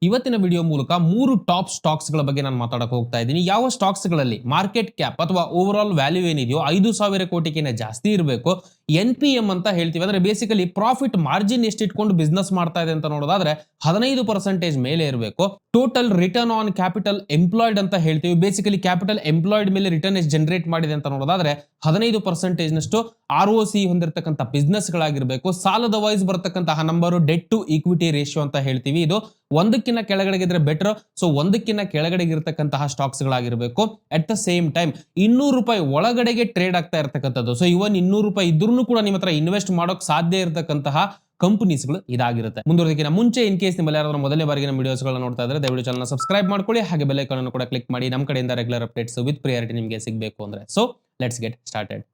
ಇವತ್ತಿನ ವಿಡಿಯೋ ಮೂಲಕ 3 top stocks ಗಳ ಬಗ್ಗೆ ನಾನು ಮಾತಾಡಕ್ಕೆ ಹೋಗ್ತಾ ಇದ್ದೀನಿ. ಯಾವ ಸ್ಟಾಕ್ಸ್ ಗಳಲ್ಲಿ ಮಾರ್ಕೆಟ್ ಕ್ಯಾಪ್ ಅಥವಾ ಓವರ್ ಆಲ್ ವ್ಯಾಲ್ಯೂ ಏನಿದೆಯೋ 5,000 ಕೋಟಿಗಿಂತ ಜಾಸ್ತಿ ಇರಬೇಕು. NPM ಅಂತ ಹೇಳ್ತೀವಿ. ಅಂದ್ರೆ ಬೇಸಿಕಲಿ ಪ್ರಾಫಿಟ್ ಮಾರ್ಜಿನ್ ಎಷ್ಟು ಇಟ್ಕೊಂಡು ಬಿಸ್ನೆಸ್ ಮಾಡ್ತಾ ಇದೆ ಅಂತ ನೋಡೋದಾದ್ರೆ 15% ಮೇಲೆ ಇರಬೇಕು. Total return on capital employed ಅಂತ ಹೇಳ್ತೀವಿ. ಬೇಸಿಕಲಿ ಕ್ಯಾಪಿಟಲ್ ಎಂಪ್ಲಾಯ್ಡ್ ಮೇಲೆ ರಿಟರ್ನ್ ಎಷ್ಟು ಜನರೇಟ್ ಮಾಡಿದೆ ಅಂತ ನೋಡೋದಾದ್ರೆ 15% ನಷ್ಟು ROC ಹೊಂದಿರತಕ್ಕಂಥ ಬಿಸ್ನೆಸ್ ಗಳಾಗಿರಬೇಕು. ಸಾಲದ ವೈಸ್ ಬರತಕ್ಕಂತಹ number debt to equity ratio ಅಂತ ಹೇಳ್ತೀವಿ. ಇದು ಒಂದಕ್ಕಿಂತ ಕೆಳಗಡೆ ಇದ್ರೆ ಬೆಟರ್. ಸೊ ಒಂದಕ್ಕಿಂತ ಕೆಳಗಡೆ ಇರತಕ್ಕಂತಹ ಸ್ಟಾಕ್ಸ್ ಗಳಾಗಿರಬೇಕು. ಅಟ್ ದ ಸೇಮ್ ಟೈಮ್ ₹200 ಒಳಗಡೆಗೆ ಟ್ರೇಡ್ ಆಗ್ತಾ ಇರತಕ್ಕಂಥದ್ದು. ಸೊ ಇವನ್ ₹200 ಇದ್ರೂ ಕೂಡ ನಿಮ್ಮ ಹತ್ರ ಇನ್ವೆಸ್ಟ್ ಮಾಡೋಕ್ ಸಾಧ್ಯ ಇರತಕ್ಕಂತಹ ಕಂಪನೀಸ್ಗಳು ಇದಾಗಿರುತ್ತೆ. ಮುಂದುವರೆದಕ್ಕಿಂತ ಮುಂಚೆ ಇನ್ ಕೇಸ್ ನಿಮ್ಮಲ್ಲಿ ಯಾರಾದ್ರೂ ಮೊದಲನೇ ಬಾರಿಗೆ ನಮ್ಮ ವಿಡಿಯೋಸ್ ಗಳನ್ನ ನೋಡ್ತಾ ಇದ್ರೆ ದಯವಿಟ್ಟು ಚಾನಲ್ ಸಬ್ಸ್ಕ್ರೈಬ್ ಮಾಡ್ಕೊಳ್ಳಿ. ಹಾಗೆ ಬೆಲ್ ಐಕಾನ್ ಅನ್ನು ಕೂಡ ಕ್ಲಿಕ್ ಮಾಡಿ. ನಮ್ಮ ಕಡೆಯಿಂದ ರೆಗ್ಯುಲರ್ ಅಪ್ಡೇಟ್ಸ್ ವಿತ್ ಪ್ರಿಯಾರಿಟಿ ನಿಮಗೆ ಸಿಗಬೇಕು ಅಂದ್ರೆ. So let's get started.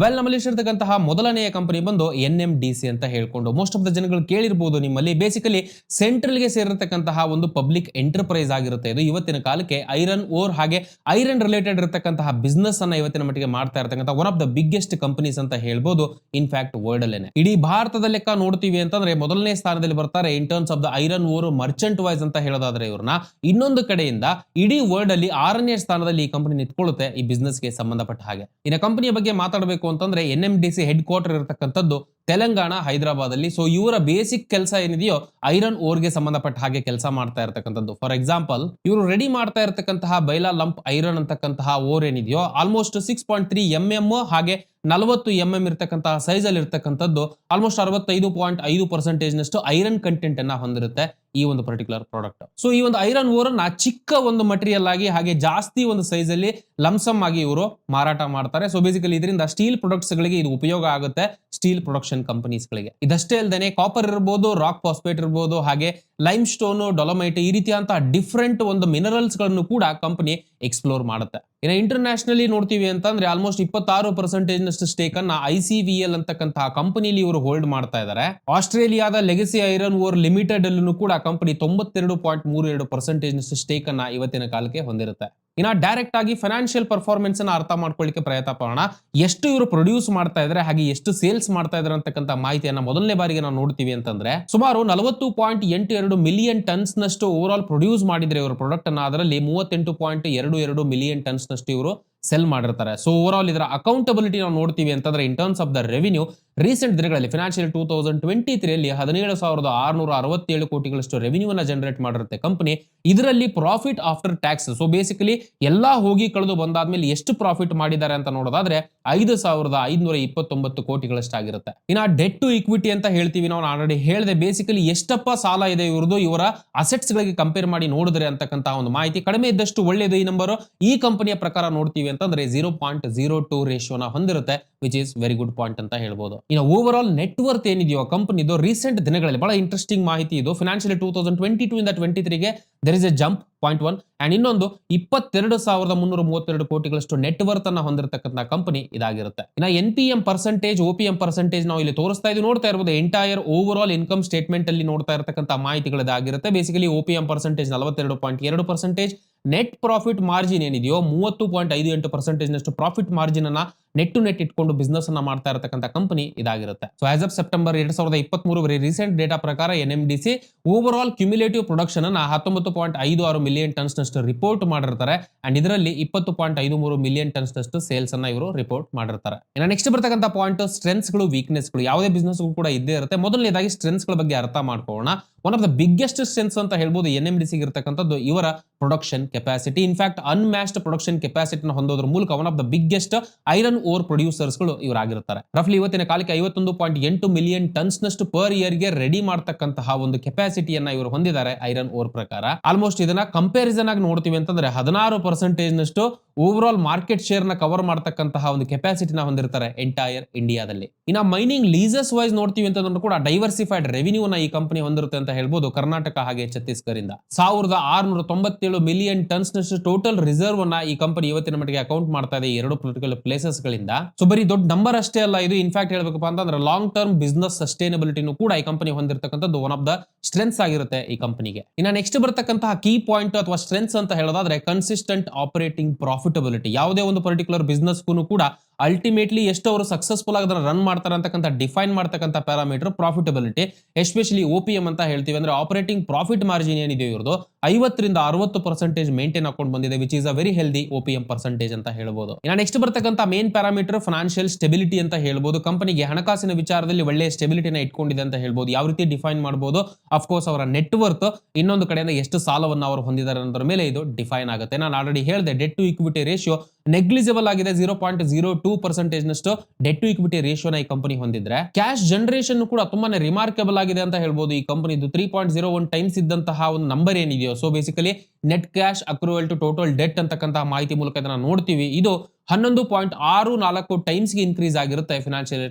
Well, ನಮ್ಮಲ್ಲಿ ಇರ್ತಕ್ಕಂತಹ ಮೊದಲನೆಯ ಕಂಪನಿ ಬಂದು NMDC ಅಂತ ಹೇಳ್ಕೊಂಡು ಮೋಸ್ಟ್ ಆಫ್ ದ ಜನಗಳು ಕೇಳಿರಬಹುದು. ನಿಮ್ಮಲ್ಲಿ ಬೇಸಿಕಲಿ ಸೆಂಟ್ರಲ್ ಗೆ ಸೇರಿರತಕ್ಕಂತಹ ಒಂದು ಪಬ್ಲಿಕ್ ಎಂಟರ್ಪ್ರೈಸ್ ಆಗಿರುತ್ತೆ. ಇದು ಇವತ್ತಿನ ಕಾಲಕ್ಕೆ ಐರನ್ ಓರ್ ಹಾಗೆ ಐರನ್ ರಿಲೇಟೆಡ್ ಇರತಕ್ಕಂತಹ ಬಿಸ್ನೆಸ್ ಅನ್ನ ಇವತ್ತಿನ ಮಟ್ಟಿಗೆ ಮಾಡ್ತಾ ಇರತಕ್ಕಂತಹ one of the biggest companies ಅಂತ ಹೇಳ್ಬೋದು. ಇನ್ಫ್ಯಾಕ್ಟ್ ವರ್ಲ್ಡ್ ಅಲ್ಲೇನೆ ಇಡೀ ಭಾರತದ ಲೆಕ್ಕ ನೋಡ್ತೀವಿ ಅಂತಂದ್ರೆ ಮೊದಲನೇ ಸ್ಥಾನದಲ್ಲಿ ಬರ್ತಾರೆ in terms of the iron ore merchant wise ಅಂತ ಹೇಳೋದಾದ್ರೆ ಇವ್ರನ್ನ. ಇನ್ನೊಂದು ಕಡೆಯಿಂದ ಇಡೀ ವರ್ಲ್ಡ್ ಅಲ್ಲಿ 6ನೇ ಸ್ಥಾನದಲ್ಲಿ ಈ ಕಂಪನಿ ನಿಂತ್ಕೊಳ್ಳುತ್ತೆ ಈ ಬಿಸ್ನೆಸ್ ಗೆ ಸಂಬಂಧಪಟ್ಟ ಹಾಗೆ. ಇನ್ನು ಕಂಪನಿಯ ಬಗ್ಗೆ ಮಾತಾಡಬೇಕು ಅಂತಂದ್ರೆ NMDC ಹೆಡ್ ಕ್ವಾರ್ಟರ್ ಇರತಕ್ಕಂಥದ್ದು ತೆಲಂಗಾಣ, ಹೈದರಾಬಾದ್ ಅಲ್ಲಿ. ಸೊ ಇವರ ಬೇಸಿಕ್ ಕೆಲಸ ಏನಿದೆಯೋ ಐರನ್ ಓರ್ ಗೆ ಸಂಬಂಧಪಟ್ಟ ಹಾಗೆ ಕೆಲಸ ಮಾಡ್ತಾ ಇರತಕ್ಕಂಥದ್ದು. ಫಾರ್ ಎಕ್ಸಾಂಪಲ್, ಇವರು ರೆಡಿ ಮಾಡ್ತಾ ಇರತಕ್ಕಂತಹ ಬೈಲಾ ಲಂಪ್ ಐರನ್ ಅಂತಕ್ಕಂತಹ ಓರ್ ಏನಿದೆಯೋ ಆಲ್ಮೋಸ್ಟ್ 6.3 mm ಹಾಗೆ 40 mm ಇರತಕ್ಕಂತಹ ಸೈಜ್ ಅಲ್ಲಿ ಇರತಕ್ಕಂಥದ್ದು ಆಲ್ಮೋಸ್ಟ್ 65.5% ನಷ್ಟು ಐರನ್ ಕಂಟೆಂಟ್ ಅನ್ನ ಹೊಂದಿರುತ್ತೆ ಈ ಒಂದು ಪರ್ಟಿಕ್ಯುಲರ್ ಪ್ರಾಡಕ್ಟ್. ಸೊ ಈ ಒಂದು ಐರನ್ ಓರ್ ಅನ್ನ ಚಿಕ್ಕ ಒಂದು ಮಟೀರಿಯಲ್ ಆಗಿ ಹಾಗೆ ಜಾಸ್ತಿ ಒಂದು ಸೈಜ್ ಅಲ್ಲಿ ಲಂಸಮ್ ಆಗಿ ಇವರು ಮಾರಾಟ ಮಾಡ್ತಾರೆ. ಸೊ ಬೇಸಿಕಲಿ ಇದರಿಂದ ಸ್ಟೀಲ್ ಪ್ರೊಡಕ್ಟ್ಸ್ ಗಳಿಗೆ ಇದು ಉಪಯೋಗ ಆಗುತ್ತೆ, ಸ್ಟೀಲ್ ಪ್ರೊಡಕ್ಷನ್ ಕಂಪನೀಸ್ ಗಳಿಗೆ. ಇದಷ್ಟೇ ಅಲ್ಲದೆ ಕಾಪರ್ ಇರಬಹುದು, ರಾಕ್ ಫಾಸ್ಫೇಟ್ ಇರಬಹುದು, ಹಾಗೆ ಲೈಮ್ ಸ್ಟೋನ್, ಡೊಲಮೈಟ್ ಈ ರೀತಿಯಂತಹ ಡಿಫರೆಂಟ್ ಒಂದು ಮಿನರಲ್ಸ್ ಗಳನ್ನು ಕೂಡ ಕಂಪನಿ ಎಕ್ಸ್ಪ್ಲೋರ್ ಮಾಡುತ್ತೆ. ಇನ್ನು ಇಂಟರ್ನ್ಯಾಷನಲಿ ನೋಡ್ತೀವಿ ಅಂತಂದ್ರೆ ಆಲ್ಮೋಸ್ಟ್ 26% ನಷ್ಟು ಸ್ಟೇಕ್ ಅನ್ನ ICVL ಅಂತಕ್ಕಂತಹ ಕಂಪನಿಲಿ ಇವರು ಹೋಲ್ಡ್ ಮಾಡ್ತಾ ಇದ್ದಾರೆ. ಆಸ್ಟ್ರೇಲಿಯಾದ ಲೆಗಸಿ ಐರನ್ ಓರ್ ಲಿಮಿಟೆಡ್ ಅಲ್ಲೂ ಕೂಡ ಕಂಪನಿ 92.32% ನಷ್ಟು ಸ್ಟೇಕ್ ಅನ್ನ ಇವತ್ತಿನ ಕಾಲಕ್ಕೆ ಹೊಂದಿರುತ್ತೆ. ಇನ್ನ ಡೈರೆಕ್ಟ್ ಆಗಿ ಫೈನಾನ್ಷಿಯಲ್ ಪರ್ಫಾರ್ಮೆನ್ಸ್ ಅನ್ನ ಅರ್ಥ ಮಾಡ್ಕೊಳ್ಳಿಕ್ಕೆ ಪ್ರಯತ್ನ ಪಡೋಣ. ಎಷ್ಟು ಇವರು ಪ್ರೊಡ್ಯೂಸ್ ಮಾಡ್ತಾ ಇದ್ದಾರೆ ಹಾಗೆ ಎಷ್ಟು ಸೇಲ್ಸ್ ಮಾಡ್ತಾ ಇದ್ದಾರೆ ಅಂತಕ್ಕಂಥ ಮಾಹಿತಿಯನ್ನ ಮೊದಲನೇ ಬಾರಿಗೆ ನಾವು ನೋಡ್ತೀವಿ ಅಂತಂದ್ರೆ ಸುಮಾರು 40.82 ಮಿಲಿಯನ್ ಟನ್ಸ್ ನಷ್ಟು ಓವರ್ ಆಲ್ ಪ್ರೊಡ್ಯೂಸ್ ಮಾಡಿದ್ರೆ ಇವರು ಪ್ರಾಡಕ್ಟ್ ಅನ್ನ. ಅದರಲ್ಲಿ 38.22 ಮಿಲಿಯನ್ ಟನ್ಸ್ ನಷ್ಟು ಇವರು ಸೆಲ್ ಮಾಡಿರ್ತಾರೆ. ಸೊ ಓವರ್ ಆಲ್ ಇದರ ಅಕೌಂಟಬಿಲಿಟಿ ನಾವು ನೋಡ್ತೀವಿ ಅಂತಂದ್ರೆ ಇನ್ terms of the revenue recent ದಿನಗಳಲ್ಲಿ ಫೈನಾನ್ಷಿಯಲ್ 2023 17,667 ಕೋಟಿಗಳಷ್ಟು ರೆವಿನ್ಯೂ ಅನ್ನ ಜನರೇಟ್ ಮಾಡಿರುತ್ತೆ ಕಂಪನಿ. ಇದರಲ್ಲಿ profit after tax, so basically ಎಲ್ಲಾ ಹೋಗಿ ಕಳೆದು ಬಂದಾದ್ಮೇಲೆ ಎಷ್ಟು ಪ್ರಾಫಿಟ್ ಮಾಡಿದ್ದಾರೆ ಅಂತ ನೋಡೋದಾದ್ರೆ 5,529 ಕೋಟಿಗಳಷ್ಟಾಗಿರುತ್ತೆ. ಇನ್ನ ಡೆಟ್ ಟು ಈಕ್ವಿಟಿ ಅಂತ ಹೇಳ್ತೀವಿ ನಾವು ಆಲ್ರೆಡಿ ಹೇಳಿದೆ. ಬೇಸಿಕಲಿ ಎಷ್ಟಪ್ಪ ಸಾಲ ಇದೆ ಇವ್ರದ್ದು ಇವರ ಅಸೆಟ್ಸ್ ಗಳಿಗೆ ಕಂಪೇರ್ ಮಾಡಿ ನೋಡಿದ್ರೆ ಅಂತಕ್ಕಂತಹ ಒಂದು ಮಾಹಿತಿ ಕಡಿಮೆ ಇದ್ದಷ್ಟು ಒಳ್ಳೆಯದು ಈ ನಂಬರ್. ಈ ಕಂಪನಿಯ ಪ್ರಕಾರ ನೋಡ್ತೀವಿ ಅಂತಂದ್ರೆ 0.02 ರೇಷಿಯೋನ ಹೊಂದಿರುತ್ತೆ, which is very good point ಅಂತ ಹೇಳ್ಬೋದು. ಇನ್ನು ಓವರ್ ಆಲ್ ನೆಟ್ವರ್ತ್ ಏನಿದೆಯೋ ಕಂಪನಿದು ರೀಸೆಂಟ್ ದಿನಗಳಲ್ಲಿ ಬಹಳ ಇಂಟ್ರೆಸ್ಟಿಂಗ್ ಮಾಹಿತಿ ಇದು. ಫೈನಾನ್ಷಿಯಲ್ 2022 ಇಂದ 23ಗೆ there is a jump 0.1 and ಇನ್ನೊಂದು 22,332 ಕೋಟಿಗಳಷ್ಟು ನೆಟ್ವರ್ತ್ ಅನ್ನ ಹೊಂದಿರತಕ್ಕಂಥ ಕಂಪನಿ ಇದಾಗಿರುತ್ತೆ. ಇನ್ನು NPM ಪರ್ಸೆಂಟೇಜ್, OPM ಪರ್ಸೆಂಟೇಜ್ ನಾವು ಇಲ್ಲಿ ತೋರಿಸ್ತಾ ಇದ್ದೀವಿ, ನೋಡ್ತಾ ಇರಬಹುದು. Entire overall income statement ಅಲ್ಲಿ ನೋಡ್ತಾ ಇರತಕ್ಕಂಥ ಮಾಹಿತಿಗಳಿದಾಗಿರುತ್ತೆ. Basically OPM percentage 42.2%, net profit margin ಏನಿದೆಯೋ 30.58% ನಷ್ಟು ಪ್ರಾಫಿಟ್ ಮಾರ್ಜಿನ್ ಅನ್ನ ನೆಟ್ ಟು ನೆಟ್ ಇಟ್ಕೊಂಡು ಬಿಸ್ನೆಸ್ ಅನ್ನ ಮಾಡ್ತಾ ಇರತಕ್ಕಂಥ ಕಂಪನಿ ಇದಾಗಿರುತ್ತೆ. So as of September 2023 very recent data ಪ್ರಕಾರ NMDC overall cumulative production ಅನ್ನ 19.56 ಮಿಲಿಯನ್ ಟನ್ಸ್ ನಷ್ಟು ರಿಪೋರ್ಟ್ ಮಾಡಿರ್ತಾರೆ. ಅಂಡ್ ಇದರಲ್ಲಿ 20.53 ಮಿಲಿಯನ್ ಟನ್ಸ್ ನಷ್ಟು ಸೇಲ್ಸ್ ಅನ್ನ ಇವರು ರಿಪೋರ್ಟ್ ಮಾಡಿರ್ತಾರೆ. ಇನ್ನು ನೆಕ್ಸ್ಟ್ ಬರ್ತಕ್ಕಂಥ ಪಾಯಿಂಟ್ ಸ್ಟ್ರೆಂತ್ಸ್ ಗಳು, ವೀಕ್ನೆಸ್ ಗಳು. ಯಾವುದೇ ಬಿಸ್ನೆಸ್ ಕೂಡ ಇದ್ದೇ ಇರುತ್ತೆ. ಮೊದಲನೇದಾಗಿ ಸ್ಟ್ರೆಂತ್ಸ್ ಗಳ ಬಗ್ಗೆ ಅರ್ಥ ಮಾಡ್ಕೊಳ್ಳೋಣ. One of the biggest strengths ಅಂತ ಹೇಳ್ಬೋದು NMDC ಇರತಕ್ಕಂಥದ್ದು ಇವರ production capacity. In fact unmatched production ಕೆಪಾಸಿಟಿನ ಹೊಂದೋದ್ರ ಮೂಲಕ one of the biggest iron ore producers ಗಳು ಇವರಾಗಿರ್ತಾರೆ. ರಫ್ಲಿ ಇವತ್ತಿನ ಕಾಲಕ್ಕೆ 51.8 ಮಿಲಿಯನ್ ಟನ್ಸ್ ನಷ್ಟು ಪರ್ ಇಯರ್ ಗೆ ರೆಡಿ ಮಾಡತಕ್ಕಂತಹ ಒಂದು ಕೆಪಾಸಿಟಿಯನ್ನ ಇವರು ಹೊಂದಿದ್ದಾರೆ ಐರನ್ ಓರ್ ಪ್ರಕಾರ. ಆಲ್ಮೋಸ್ಟ್ ಇದನ್ನ ಕಂಪ್ಯಾರಿಸನ್ ಆಗಿ ನೋಡ್ತೀವಿ ಅಂತಂದ್ರೆ 16% ನಷ್ಟು ಓವರ್ ಆಲ್ ಮಾರ್ಕೆಟ್ ಶೇರ್ ನ ಕವರ್ ಮಾಡತಕ್ಕಂತಹ ಒಂದು ಕೆಪಾಸಿಟಿನ ಹೊಂದಿರ್ತಾರೆ ಎಂಟೈರ್ ಇಂಡಿಯಾದಲ್ಲಿ. ಇನ್ನ ಮೈನಿಂಗ್ ಲೀಸಸ್ ವೈಸ್ ನೋಡ್ತೀವಿ ಅಂತಂದ್ರೂ ಕೂಡ ಡೈವರ್ಸಿಫೈಡ್ ರೆವಿನ್ಯೂ ಈ ಕಂಪನಿ ಹೊಂದಿರುತ್ತೆ ಅಂತ ಹೇಳ್ಬೋದು. ಕರ್ನಾಟಕ ಹಾಗೆ ಛತ್ತೀಸ್ಗಢದಿಂದ 1,697 ಮಿಲಿಯನ್ ಟನ್ಸ್ ನಷ್ಟು ಟೋಟಲ್ ರಿಸರ್ವ್ ಅನ್ನ ಈ ಕಂಪನಿ ಇವತ್ತಿನ ಮಟ್ಟಿಗೆ ಅಕೌಂಟ್ ಮಾಡ್ತಾ ಇದೆ ಎರಡು ಪೊಲಿಟಿಕಲ್ ಪ್ಲೇಸಸ್ ಗಳಿಂದ. ಸೊ ಬರೀ ದೊಡ್ಡ ನಂಬರ್ ಅಷ್ಟೇ ಅಲ್ಲ ಇದು. ಇನ್ಫ್ಯಾಕ್ಟ್ ಹೇಳ್ಬೇಕಪ್ಪ ಅಂತಂದ್ರೆ ಲಾಂಗ್ ಟರ್ಮ್ ಬಿಸ್ನೆಸ್ ಸಸ್ಟೈನಬಿಲಿಟಿನೂ ಕೂಡ ಈ ಕಂಪನಿ ಹೊಂದಿರತಕ್ಕಂಥದ್ದು ಒನ್ ಆಫ್ ದ ಸ್ಟ್ರೆಂತ್ಸ್ ಆಗಿರುತ್ತೆ ಈ ಕಂಪನಿಗೆ. ಇನ್ನ ನೆಕ್ಸ್ಟ್ ಬರ್ತಕ್ಕಂತಹ ಕೀ ಪಾಯಿಂಟ್ ಅಥವಾ ಸ್ಟ್ರೆಂತ್ಸ್ ಅಂತ ಹೇಳೋದಾದ್ರೆ ಕನ್ಸಿಸ್ಟೆಂಟ್ ಆಪರೇಟಿಂಗ್ ಪ್ರಾಫಿಟಬಿಲಿಟಿ. ಯಾವುದೇ ಒಂದು ಪರ್ಟಿಕ್ಯುಲರ್ ಬಿಸ್ನೆಸ್ ಕೂಡ ಅಲ್ಟಿಮೇಟ್ಲಿ ಎಷ್ಟು ಅವರು ಸಕ್ಸಸ್ಫುಲ್ ಆಗಿ ರನ್ ಮಾಡ್ತಾರೆ ಅಂತಕ್ಕಂಥ ಡಿಫೈನ್ ಮಾಡ್ತಕ್ಕಂಥ ಪ್ಯಾರಾಮೀಟರ್ ಪ್ರಾಫಿಟಬಿಲಿಟಿ, ಎಸ್ಪೆಷಲಿ OPM ಅಂತ ಹೇಳ್ತೀವಿ. ಅಂದ್ರೆ ಆಪರೇಟಿಂಗ್ ಪ್ರಾಫಿಟ್ ಮಾರ್ಜಿನ್ ಏನಿದೆ ಇವ್ರದ್ದು 50ರಿಂದ 60% ಮೇಂಟೈನ್ ಹಾಕೊಂಡು ಬಂದಿದೆ, which is a very healthy OPM percentage ಅಂತ ಹೇಳ್ಬೋದು. ಇನ್ನು ನೆಕ್ಸ್ಟ್ ಬರ್ತಕ್ಕಂಥ ಮೇನ್ ಪ್ಯಾರಾಮೀಟರ್ ಫೈನಾನ್ಷಿಯಲ್ ಸ್ಟೆಬಿಲಿಟಿ ಅಂತ ಹೇಳ್ಬೋದು. ಕಂಪನಿಗೆ ಹಣಕಾಸಿನ ವಿಚಾರದಲ್ಲಿ ಒಳ್ಳೆಯ ಸ್ಟೆಬಿಲಿಟಿನ ಇಟ್ಕೊಂಡಿದೆ ಅಂತ ಹೇಳ್ಬೋದು. ಯಾವ ರೀತಿ ಡಿಫೈನ್ ಮಾಡಬಹುದು? ಅಫ್ಕೋರ್ಸ್ ಅವರ ನೆಟ್ವರ್ತ್, ಇನ್ನೊಂದು ಕಡೆಯಿಂದ ಎಷ್ಟು ಸಾಲವನ್ನು ಅವರು ಹೊಂದಿದ್ದಾರೆ ಅನ್ನೋದ್ರ ಮೇಲೆ ಇದು ಡಿಫೈನ್ ಆಗುತ್ತೆ. ನಾನು ಆಲ್ರೆಡಿ ಹೇಳಿದೆ, debt to equity ratio negligible ಆಗಿದೆ, 0.02% ನಷ್ಟು ಡೆಟ್ ಟು ಇಕ್ವಿಟಿ ರೇಷಿಯೋನ ಈ ಕಂಪನಿ ಹೊಂದಿದ್ರೆ, ಕ್ಯಾಶ್ ಜನರೇಷನ್ ಕೂಡ ತುಂಬಾನೇ ರಿಮಾರ್ಕಬಲ್ ಆಗಿದೆ ಅಂತ ಹೇಳ್ಬೋದು. ಈ ಕಂಪನಿದು 3.01 ಟೈಮ್ಸ್ ಇದ್ದಂತಹ ಒಂದು ನಂಬರ್ ಏನಿದೆಯೋ, so basically net cash accrual to total debt ಅಂತಕ್ಕಂತಹ ಮಾಹಿತಿ ಮೂಲಕ ಇದನ್ನ ನೋಡ್ತೀವಿ. ಇದು 11.64 ಟೈಮ್ಸ್ಗೆ ಇನ್ಕ್ರೀಸ್ ಆಗಿರುತ್ತೆ ಫಿನಾನ್ಷಿಯಲ್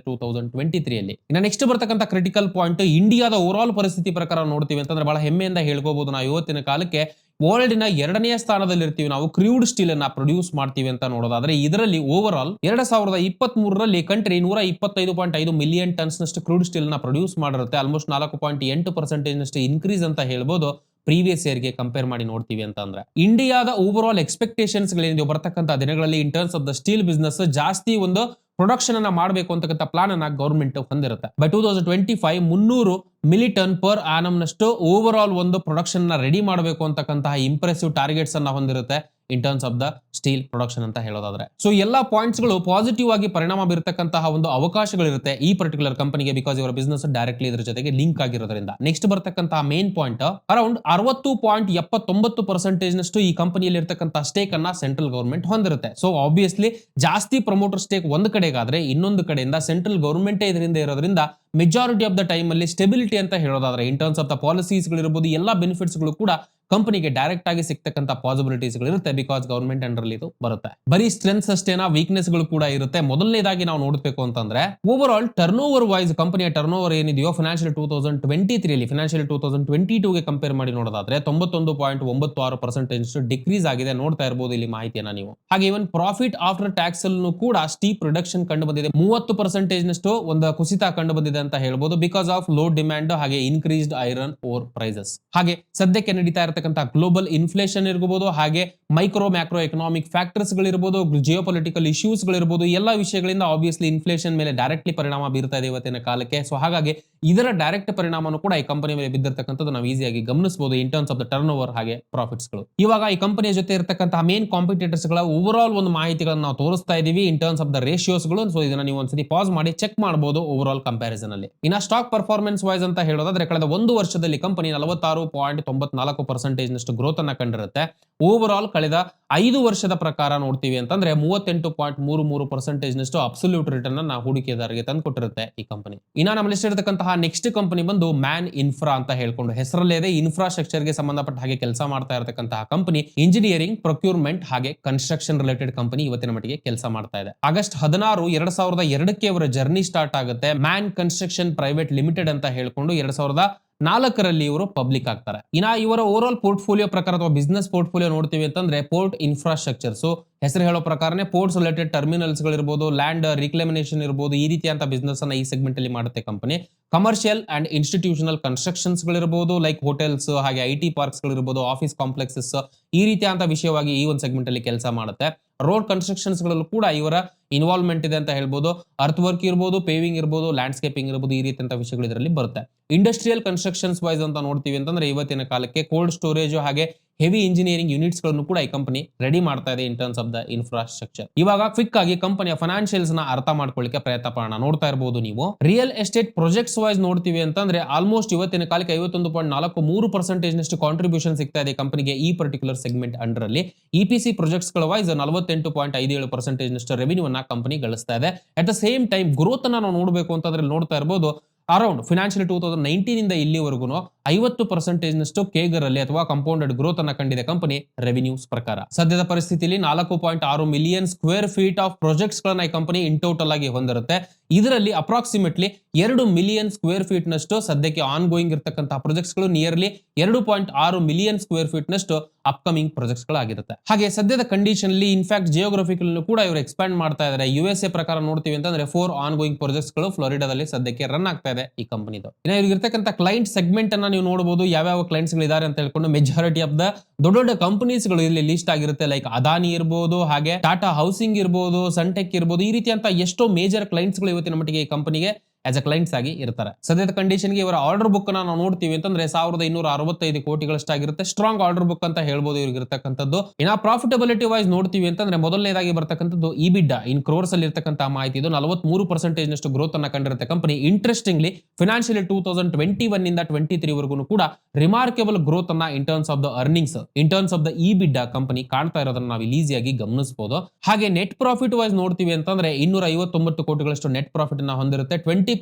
2023 ಅಲ್ಲಿ. ಇನ್ನು ನೆಕ್ಸ್ಟ್ ಬರ್ತಕ್ಕಂಥ ಕ್ರಿಟಿಕಲ್ ಪಾಯಿಂಟ್, ಇಂಡಿಯಾದ ಓವರ್ ಆಲ್ ಪರಿಸ್ಥಿತಿ ಪ್ರಕಾರ ನೋಡ್ತೀವಿ ಅಂತಂದ್ರೆ ಬಹಳ ಹೆಮ್ಮೆಯಿಂದ ಹೇಳ್ಕೋಬಹುದು ನಾವು ಇವತ್ತಿನ ಕಾಲಕ್ಕೆ ವರ್ಲ್ಡ್ನ 2ನೇ ಸ್ಥಾನದಲ್ಲಿ ಇರ್ತೀವಿ ನಾವು ಕ್ರೂಡ್ ಸ್ಟೀಲ್ ಅನ್ನ ಪ್ರೊಡ್ಯೂಸ್ ಮಾಡ್ತೀವಿ ಅಂತ ನೋಡೋದಾದ್ರೆ. ಇದರಲ್ಲಿ ಓವರ್ ಆಲ್ 2023ರಲ್ಲಿ ಕಂಟ್ರಿ 125.5 ಮಿಲಿಯನ್ ಟನ್ಸ್ ನಷ್ಟು ಕ್ರೂಡ್ ಸ್ಟೀಲ್ ನ ಪ್ರೊಡ್ಯೂಸ್ ಮಾಡಿರುತ್ತೆ. ಆಲ್ಮೋಸ್ಟ್ 4.8% ನಷ್ಟು ಇನ್ಕ್ರೀಸ್ ಅಂತ ಹೇಳ್ಬೋದು ಪ್ರೀವಿಯಸ್ ಇಯರ್ ಗೆ ಕಂಪೇರ್ ಮಾಡಿ ನೋಡ್ತೀವಿ ಅಂತ ಅಂದ್ರೆ. ಇಂಡಿಯಾದ ಓವರ್ ಆಲ್ ಎಕ್ಸ್ಪೆಕ್ಟೇಷನ್ಸ್ ಗಳೇನಿದೆ ಬರ್ತಕ್ಕಂಥ ದಿನಗಳಲ್ಲಿ ಇನ್ terms of the steel business ಜಾಸ್ತಿ ಒಂದು ಪ್ರೊಡಕ್ಷನ್ ಅನ್ನ ಮಾಡಬೇಕು ಅಂತಕ್ಕಂಥ ಪ್ಲಾನ್ ಅನ್ನ ಗವರ್ಮೆಂಟ್ ಹೊಂದಿರುತ್ತೆ. ಬೈ 2025 300 ಮಿಲಿಟನ್ ಪರ್ ಆನಮ್ ನಷ್ಟು ಓವರ್ ಆಲ್ ಒಂದು ಪ್ರೊಡಕ್ಷನ್ ನ ರೆಡಿ ಮಾಡಬೇಕು ಅಂತಕ್ಕಂತಹ ಇಂಪ್ರೆಸಿವ್ ಟಾರ್ಗೆಟ್ಸ್ ಅನ್ನ ಹೊಂದಿರುತ್ತೆ ಇನ್ terms of the steel production ಅಂತ ಹೇಳೋದಾದ್ರೆ. ಸೊ ಎಲ್ಲಾ ಪಾಯಿಂಟ್ಸ್ ಗಳು ಪಾಸಿಟಿವ್ ಆಗಿ ಪರಿಣಾಮ ಬೀರತಕ್ಕಂತಹ ಒಂದು ಅವಕಾಶಗಳಿರುತ್ತೆ ಈ ಪರ್ಟಿಕ್ಯುಲರ್ ಕಂಪನಿಗೆ, ಬಿಕಾಸ್ ಇವರ ಬಿಸ್ನೆಸ್ ಡೈರೆಕ್ಟ್ಲಿ ಇದರ ಜೊತೆಗೆ ಲಿಂಕ್ ಆಗಿರೋದ್ರಿಂದ. ನೆಕ್ಸ್ಟ್ ಬರ್ತಕ್ಕಂತಹ ಮೇನ್ ಪಾಯಿಂಟ್, ಅರೌಂಡ್ 60.79% ನಷ್ಟು ಈ ಕಂಪನಿಯಲ್ಲಿ ಇರತಕ್ಕಂತಹ ಸ್ಟೇಕ್ ಅನ್ನ ಸೆಂಟ್ರಲ್ ಗವರ್ಮೆಂಟ್ ಹೊಂದಿರುತ್ತೆ. ಸೊ ಆಬ್ವಿಯಸ್ಲಿ ಜಾಸ್ತಿ ಪ್ರಮೋಟರ್ ಸ್ಟೇಕ್ ಒಂದು ಕಡೆಗಾದ್ರೆ, ಇನ್ನೊಂದು ಕಡೆಯಿಂದ ಸೆಂಟ್ರಲ್ ಗವರ್ಮೆಂಟ್ ಇದರಿಂದ ಇರೋದ್ರಿಂದ ಮೆಜಾರಿಟಿ ಆಫ್ ದ ಟೈಮ್ ಅಲ್ಲಿ ಸ್ಟೆಬಿಲಿಟಿ ಅಂತ ಹೇಳೋದಾದ್ರೆ in terms of the policies ಗಳಿರಬಹುದು, ಎಲ್ಲಾ ಬೆನಿಫಿಟ್ಸ್ ಗಳು ಕೂಡ ಕಂಪನಿಗೆ ಡೈರೆಕ್ಟ್ ಆಗಿ ಸಿಗ್ತಕ್ಕಂಥ ಪಾಸಿಬಿಲಿಟೀಸ್ ಇರುತ್ತೆ, ಬಿಕಾಸ್ ಗವರ್ಮೆಂಟ್ ಅಂಡರ್ ಇದು ಬರುತ್ತೆ. ಬರೀ ಸ್ಟ್ರೆಂತ್ಸ್ ಅಷ್ಟೇನಾ, ವೀಕ್ನೆಸ್ ಗಳು ಕೂಡ ಇರುತ್ತೆ. ಮೊದಲನೇದಾಗಿ ನಾವು ನೋಡಬೇಕು ಅಂತಂದ್ರೆ overall turnover wise ಕಂಪನಿಯ ಟರ್ನ್ ಓವರ್ ಏನಿದೆಯೋ ಫಿನಾನ್ಷಿಯಲ್ 2023 ಫಿನಾನ್ಷಿಯಲ್ 2022 ಗೆ ಕಂಪೇರ್ ಮಾಡಿ ನೋಡೋದಾದ್ರೆ 91.96% ಡಿಕ್ರೀಸ್ ಆಗಿದೆ. ನೋಡ್ತಾ ಇರಬಹುದು ಇಲ್ಲಿ ಮಾಹಿತಿಯನ್ನ ನೀವು. ಹಾಗೆ ಇವನ್ ಪ್ರಾಫಿಟ್ ಆಫ್ಟರ್ ಟ್ಯಾಕ್ಸ್ ಅಲ್ಲೂ ಕೂಡ ಸ್ಟೀಪ್ ರಿಡಕ್ಷನ್ ಕಂಡು ಬಂದಿದೆ. 30% ನಷ್ಟು ಒಂದು ಕುಸಿತ ಕಂಡು ಬಂದಿದೆ ಅಂತ ಹೇಳ್ಬೋದು, ಬಿಕಾಸ್ ಆಫ್ ಲೋ ಡಿಮ್ಯಾಂಡ್ ಹಾಗೆ ಇನ್ಕ್ರೀಸ್ಡ್ ಐರನ್ ಓರ್ ಪ್ರೈಸಸ್. ಹಾಗೆ ಸದ್ಯಕ್ಕೆ ನಡೀತಾ ಇರತಕ್ಕಂಥ ಗ್ಲೋಬಲ್ ಇನ್ಫ್ಲೇಷನ್ ಇರಬಹುದು, ಹಾಗೆ ಮೈಕ್ರೋ ಮ್ಯಾಕ್ರೋ ಎಕನಾಮಿಕ್ ಫ್ಯಾಕ್ಟರ್ಸ್ ಗಳಿರಬಹುದು, ಜಿಯೋಪೊಲಿಟಿಕಲ್ ಇಶ್ಯೂಸ್ ಗಳಿರಬಹುದು, ಎಲ್ಲಾ ವಿಷಯಗಳಿಂದ ಆಬ್ವಿಯಸ್ಲಿ ಇನ್ಫ್ಲೇಷನ್ ಮೇಲೆ ಡೈರೆಕ್ಟ್ಲಿ ಪರಿಣಾಮ ಬೀರ್ತಾ ಇದೆ ಇವತ್ತಿನ ಕಾಲಕ್ಕೆ. ಸೊ ಹಾಗಾಗಿ ಇದರ ಡೈರೆಕ್ಟ್ ಪರಿಣಾಮನು ಕೂಡ ಈ ಕಂಪನಿ ಮೇಲೆ ಬಿದ್ದಿರತಕ್ಕಂಥದ್ದು ನಾವು ಈಸಿಯಾಗಿ ಗಮನಿಸಬಹುದು ಇನ್ terms of the turn over ಹಾಗೆ ಪ್ರಾಫಿಟ್ಸ್ ಗಳು. ಇವಾಗ ಈ ಕಂಪನಿಯ ಜೊತೆ ಇರತಕ್ಕಂತಹ ಮೇನ್ ಕಾಂಪಿಟೇಟರ್ಸ್ ಗಳ ಓವರ್ ಆಲ್ ಒಂದು ಮಾಹಿತಿಗಳನ್ನು ನಾವು ತೋರಿಸ್ತಾ ಇದೀವಿ ಇನ್ ಟರ್ಮ್ಸ್ ಆಫ್ ದ ರೇಷಿಯೋಸ್ ಗಳು. ಸೊ ಇದನ್ನ ನೀವು ಒಂದ್ಸತಿ ಪಾಸ್ ಮಾಡಿ ಚೆಕ್ ಮಾಡಬಹುದು ಓವರ್ ಆಲ್ ಕಂಪ್ಯಾರಿಸನ್ ಅಲ್ಲಿ. ಇನ್ನ ಸ್ಟಾಕ್ ಪರ್ಫಾರ್ಮೆನ್ಸ್ ವೈಸ್ ಅಂತ ಹೇಳೋದಾದ್ರೆ ಕಳೆದ ಒಂದು ವರ್ಷದಲ್ಲಿ ಕಂಪನಿ 46.94% ನಷ್ಟು ಗ್ರೋತ್ ಅನ್ನ ಕಂಡಿರುತ್ತೆ. ಓವರ್ ಆಲ್ ಕಳೆದ 5 ವರ್ಷದ ಪ್ರಕಾರ ನೋಡ್ತೀವಿ ಅಂತಂದ್ರೆ 38.33% ನಷ್ಟು ಅಬ್ಸಲ್ಯೂಟ್ ರಿಟರ್ನ್ ಅನ್ನ ಹೂಡಿಕೆದಾರರಿಗೆ ತಂದುಕೊಟ್ಟಿರುತ್ತೆ ಈ ಕಂಪನಿ. ಇನ್ನ ನಮ್ಮ ಲಿಸ್ಟ್ ಇರತಕ್ಕಂತಹ ನೆಕ್ಸ್ಟ್ ಕಂಪನಿ ಬಂದು ಮ್ಯಾನ್ ಇನ್ಫ್ರಾ ಅಂತ ಹೇಳ್ಕೊಂಡು ಹೆಸರಲ್ಲೇ ಇದೆ. ಇನ್ಫ್ರಾಸ್ಟ್ರಕ್ಚರ್ ಗೆ ಸಂಬಂಧಪಟ್ಟ ಹಾಗೆ ಕೆಲಸ ಮಾಡ್ತಾ ಇರತಕ್ಕಂತಹ ಕಂಪನಿ. ಇಂಜಿನಿಯರಿಂಗ್, ಪ್ರೊಕ್ಯೂರ್ಮೆಂಟ್ ಹಾಗೆ ಕನ್ಸ್ಟ್ರಕ್ಷನ್ ರಿಲೇಟೆಡ್ ಕಂಪನಿ ಇವತ್ತಿನ ಮಟ್ಟಿಗೆ ಕೆಲಸ ಮಾಡ್ತಾ ಇದೆ. ಆಗಸ್ಟ್ 16, 2002ಕ್ಕೆ ಅವರ ಜರ್ನಿ ಸ್ಟಾರ್ಟ್ ಆಗುತ್ತೆ. ಮ್ಯಾನ್ ಕನ್ಸ್ಟ್ರಕ್ಷನ್ ಪ್ರೈವೇಟ್ ಲಿಮಿಟೆಡ್ ಅಂತ ಹೇಳ್ಕೊಂಡು 2004ರಲ್ಲಿ ಇವರು ಪಬ್ಲಿಕ್ ಆಗ್ತಾರೆ. ಇನ್ನ ಇವರ ಓವರ್ ಆಲ್ ಪೋರ್ಟ್ಫೋಲಿಯೋ ಪ್ರಕಾರ ಅಥವಾ ಬಿಸ್ನೆಸ್ ಪೋರ್ಟ್ಫೋಲಿಯೋ ನೋಡ್ತೀವಿ ಅಂತಂದ್ರೆ ಪೋರ್ಟ್ ಇನ್ಫ್ರಾಸ್ಟ್ರಕ್ಚರ್. ಸೊ ಹೆಸರು ಹೇಳೋ ಪ್ರಕಾರನೇ ಪೋರ್ಟ್ಸ್ ರಿಲೇಟೆಡ್ ಟರ್ಮಿನಲ್ಸ್ ಗಳಿರಬಹುದು, ಲ್ಯಾಂಡ್ ರಿಕ್ಲೆಮಿನೇಷನ್ ಇರಬಹುದು, ಈ ರೀತಿಯಂತ ಬಿಸ್ನೆಸ್ ಅನ್ನ ಈ ಸೆಗ್ಮೆಂಟ್ ಅಲ್ಲಿ ಮಾಡುತ್ತೆ company. Commercial and institutional constructions ಗಳಿರಬಹುದು, ಲೈಕ್ ಹೋಟೆಲ್ಸ್ ಹಾಗೆ IT ಪಾರ್ಕ್ಸ್ ಗಳಿರಬಹುದು, ಆಫೀಸ್ ಕಾಂಪ್ಲೆಕ್ಸಸ್, ಈ ರೀತಿಯಂತ ವಿಷಯವಾಗಿ ಈ ಒಂದು ಸೆಗ್ಮೆಂಟ್ ಅಲ್ಲಿ ಕೆಲಸ ಮಾಡುತ್ತೆ. ರೋಡ್ ಕನ್ಸ್ಟ್ರಕ್ಷನ್ಸ್ ಗಳಲ್ಲೂ ಕೂಡ ಇವರ ಇನ್ವಾಲ್ವ್ಮೆಂಟ್ ಇದೆ ಅಂತ ಹೇಳ್ಬೋದು. ಅರ್ತ್ ವರ್ಕ್ ಇರಬಹುದು, ಪೇವಿಂಗ್ ಇರಬಹುದು, ಲ್ಯಾಂಡ್ಸ್ಕೇಪಿಂಗ್ ಇರಬಹುದು, ಈ ರೀತಿಯಂತ ವಿಷಯಗಳು ಇದರಲ್ಲಿ ಬರುತ್ತೆ. ಇಂಡಸ್ಟ್ರಿಯಲ್ ಕನ್ಸ್ಟ್ರಕ್ಷನ್ಸ್ ವೈಸ್ ಅಂತ ನೋಡ್ತೀವಿ ಅಂತಂದ್ರೆ ಇವತ್ತಿನ ಕಾಲಕ್ಕೆ ಕೋಲ್ಡ್ ಸ್ಟೋರೇಜ್ ಹಾಗೆ ಹೆವಿ ಇಂಜಿನಿಯರಿಂಗ್ ಯೂನಿಟ್ಸ್ ಗಳನ್ನು ಕೂಡ ಈ ಕಂಪನಿ ರೆಡಿ ಮಾಡ್ತಾ ಇದೆ ಇನ್ ಟರ್ಮ್ಸ್ ಆಫ್ ದ ಇನ್ಫ್ರಾಸ್ಟ್ರಕ್ಚರ್. ಇವಾಗ ಕ್ವಿಕ್ ಆಗಿ ಕಂಪನಿಯ ಫೈನಾನ್ಷಿಯಲ್ಸ್ ನ ಅರ್ಥ ಮಾಡ್ಕೊಳ್ಳಿಕ್ಕೆ ಪ್ರಯತ್ನ ಪಡೋಣ. ನೋಡ್ತಾ ಇರಬಹುದು ನೀವು ರಿಯಲ್ ಎಸ್ಟೇಟ್ ಪ್ರಾಜೆಕ್ಟ್ಸ್ ವೈಸ್ ನೋಡ್ತೀವಿ ಅಂತಂದ್ರೆ ಆಲ್ಮೋಸ್ಟ್ ಇವತ್ತಿನ ಕಾಲಕ್ಕೆ 51.43% ನಷ್ಟು ಕಾಂಟ್ರಿಬ್ಯೂಷನ್ ಸಿಗ್ತಾ ಇದೆ ಕಂಪನಿಗೆ ಈ ಪರ್ಟಿಕ್ಯುಲರ್ ಸೆಗ್ಮೆಂಟ್ ಅಂಡರ್ ಅಲ್ಲಿ. EPC ಪ್ರಾಜೆಕ್ಟ್ಸ್ ಗಳ ವೈಸ್ 48.57% ನಷ್ಟು ರೆವಿನ್ಯೂ ಅನ್ನ ಕಂಪನಿ ಗಳಿಸ್ತಾ ಇದೆ. At the same time growth ಅನ್ನ ನಾವು ನೋಡಬೇಕು ಅಂತಂದ್ರೆ ನೋಡ್ತಾ ಇರಬಹುದು ಅರೌಂಡ್ ಫಿನಾನ್ಷಿಯಲ್ 2019 ಇಂದ ಇಲ್ಲಿವರೆಗೂ 50% ನಷ್ಟು ಕೇಗರ್ ಅಲ್ಲಿ ಅಥವಾ ಕಂಪೌಂಡೆಡ್ ಗ್ರೋತ್ ಅನ್ನ ಕಂಡಿದೆ ಕಂಪನಿ ರೆವಿನ್ಯೂಸ್ ಪ್ರಕಾರ. ಸದ್ಯದ ಪರಿಸ್ಥಿತಿಯಲ್ಲಿ 4.6 million square feet of projects ಗಳನ್ನ ಈ ಕಂಪನಿ ಇನ್ ಟೋಟಲ್ ಆಗಿ ಹೊಂದಿರುತ್ತೆ. ಇದರಲ್ಲಿ ಅಪ್ರಾಕ್ಸಿಮೇಟ್ಲಿ 2 ಮಿಲಿಯನ್ ಸ್ಕ್ವೇರ್ ಫೀಟ್ ನಷ್ಟು ಸದ್ಯಕ್ಕೆ ಆನ್ ಗೋಯಿಂಗ್ ಇರತಕ್ಕಂತಹ ಪ್ರಾಜೆಕ್ಟ್ಸ್ ಗಳು, ನಿಯರ್ಲಿ 2.6 ಮಿಲಿಯನ್ ಸ್ಕ್ವೇರ್ ಫೀಟ್ ನಷ್ಟು ಅಪ್ಕಮಿಂಗ್ ಪ್ರಾಜೆಕ್ಟ್ಸ್ ಗಳಾಗಿರುತ್ತೆ. ಹಾಗೆ ಸದ್ಯದ ಕಂಡೀಷನ್ ಅಲ್ಲಿ ಇನ್ಫ್ಯಾಕ್ಟ್ ಜಿಯೋಗ್ರಫಿಕಲ್ ಕೂಡ ಇವರು ಎಕ್ಸ್ಪ್ಯಾಂಡ್ ಮಾಡ್ತಾ ಇದ್ದಾರೆ. USA ಪ್ರಕಾರ ನೋಡ್ತೀವಿ ಅಂತಂದ್ರೆ 4 ಆನ್ ಗೋಯಿಂಗ್ ಪ್ರಾಜೆಕ್ಟ್ಸ್ ಗಳು ಫ್ಲೋರಿಡಾದಲ್ಲಿ ಸದ್ಯಕ್ಕೆ ರನ್ ಆಗ್ತಾ ಇದೆ ಈ ಕಂಪನಿದು. ಇನ್ನು ಇರ್ತಕ್ಕಂಥ ಕ್ಲೈಂಟ್ ಸೆಗ್ಮೆಂಟ್ ಅನ್ನ ನೀವು ನೋಡಬಹುದು ಯಾವ್ಯಾವ ಕ್ಲೈಂಟ್ಸ್ ಗಳು ಇದಾರೆ ಅಂತ ಹೇಳ್ಕೊಂಡು ಮೆಜಾರಿಟಿ ಆಫ್ ದ ದೊಡ್ಡ ದೊಡ್ಡ ಕಂಪನೀಸ್ ಗಳು ಇಲ್ಲಿ ಲಿಸ್ಟ್ ಆಗಿರುತ್ತೆ. ಲೈಕ್ ಅದಾನಿ ಇರಬಹುದು, ಹಾಗೆ ಟಾಟಾ ಹೌಸಿಂಗ್ ಇರಬಹುದು, ಸನ್ಟೆಕ್ ಇರಬಹುದು. ಈ ರೀತಿಯಂತ ಎಷ್ಟೋ ಮೇಜರ್ ಕ್ಲೈಂಟ್ಸ್ ಗಳು ಇವತ್ತಿನ ಮಟ್ಟಿಗೆ ಈ ಕಂಪನಿಗೆ ಆಸ್ ಅ ಕ್ಲೈಂಟ್ಸ್ ಆಗಿ ಇರ್ತಾರೆ. ಸದ್ಯದ ಕಂಡೀಷನ್ಗೆ ಇವರ ಆರ್ಡರ್ ಬುಕ್ ನಾವು ನೋಡ್ತೀವಿ ಅಂತಂದ್ರೆ 1265 ಕೋಟಿಗಳಷ್ಟಾಗಿರುತ್ತೆ. ಸ್ಟ್ರಾಂಗ್ ಆರ್ಡರ್ ಬುಕ್ ಅಂತ ಹೇಳ್ಬೋದು ಇವ್ರಿಗೆ ಇರತಕ್ಕಂಥದ್ದು. ಇನ್ನ ಪ್ರಾಫಿಟಬಿಲಿಟಿ ವೈಸ್ ನೋಡ್ತೀವಿ ಅಂತಂದ್ರೆ ಮೊದಲನೇದಾಗಿ ಬರ್ತಕ್ಕಂಥದ್ದು ಇಬಿಡಾ ಇನ್ ಕ್ರೋರ್ಸ್ ಅಲ್ಲಿ ಇರತಕ್ಕಂತ ಮಾಹಿತಿ. ಇದು 43% ನಷ್ಟು ಗ್ರೋತ್ ಅನ್ನ ಕಂಡಿರುತ್ತೆ ಕಂಪನಿ. ಇಂಟ್ರೆಸ್ಟಿಂಗ್ಲಿ ಫಿನಾನ್ಷಿಯಲಿ 2021 ಇಂದ 23 ವರೆಗೂ ಕೂಡ ರಿಮಾರ್ಕೆಬಲ್ ಗ್ರೋತ್ ಅನ್ನ in terms of the earnings, in terms of the EBITDA company ಕಾಣ್ತಾ ಇರೋದನ್ನ ನಾವು ಈಸಿಯಾಗಿ ಗಮನಿಸಬಹುದು. ಹಾಗೆ ನೆಟ್ ಪ್ರಾಫಿಟ್ ವೈಸ್ ನೋಡ್ತೀವಿ ಅಂತಂದ್ರೆ 259 ಕೋಟಿಗಳಷ್ಟು ನೆಟ್ ಪ್ರಾಫಿಟ್ ಅನ್ನ ಹೊಂದಿರುತ್ತೆ. 20%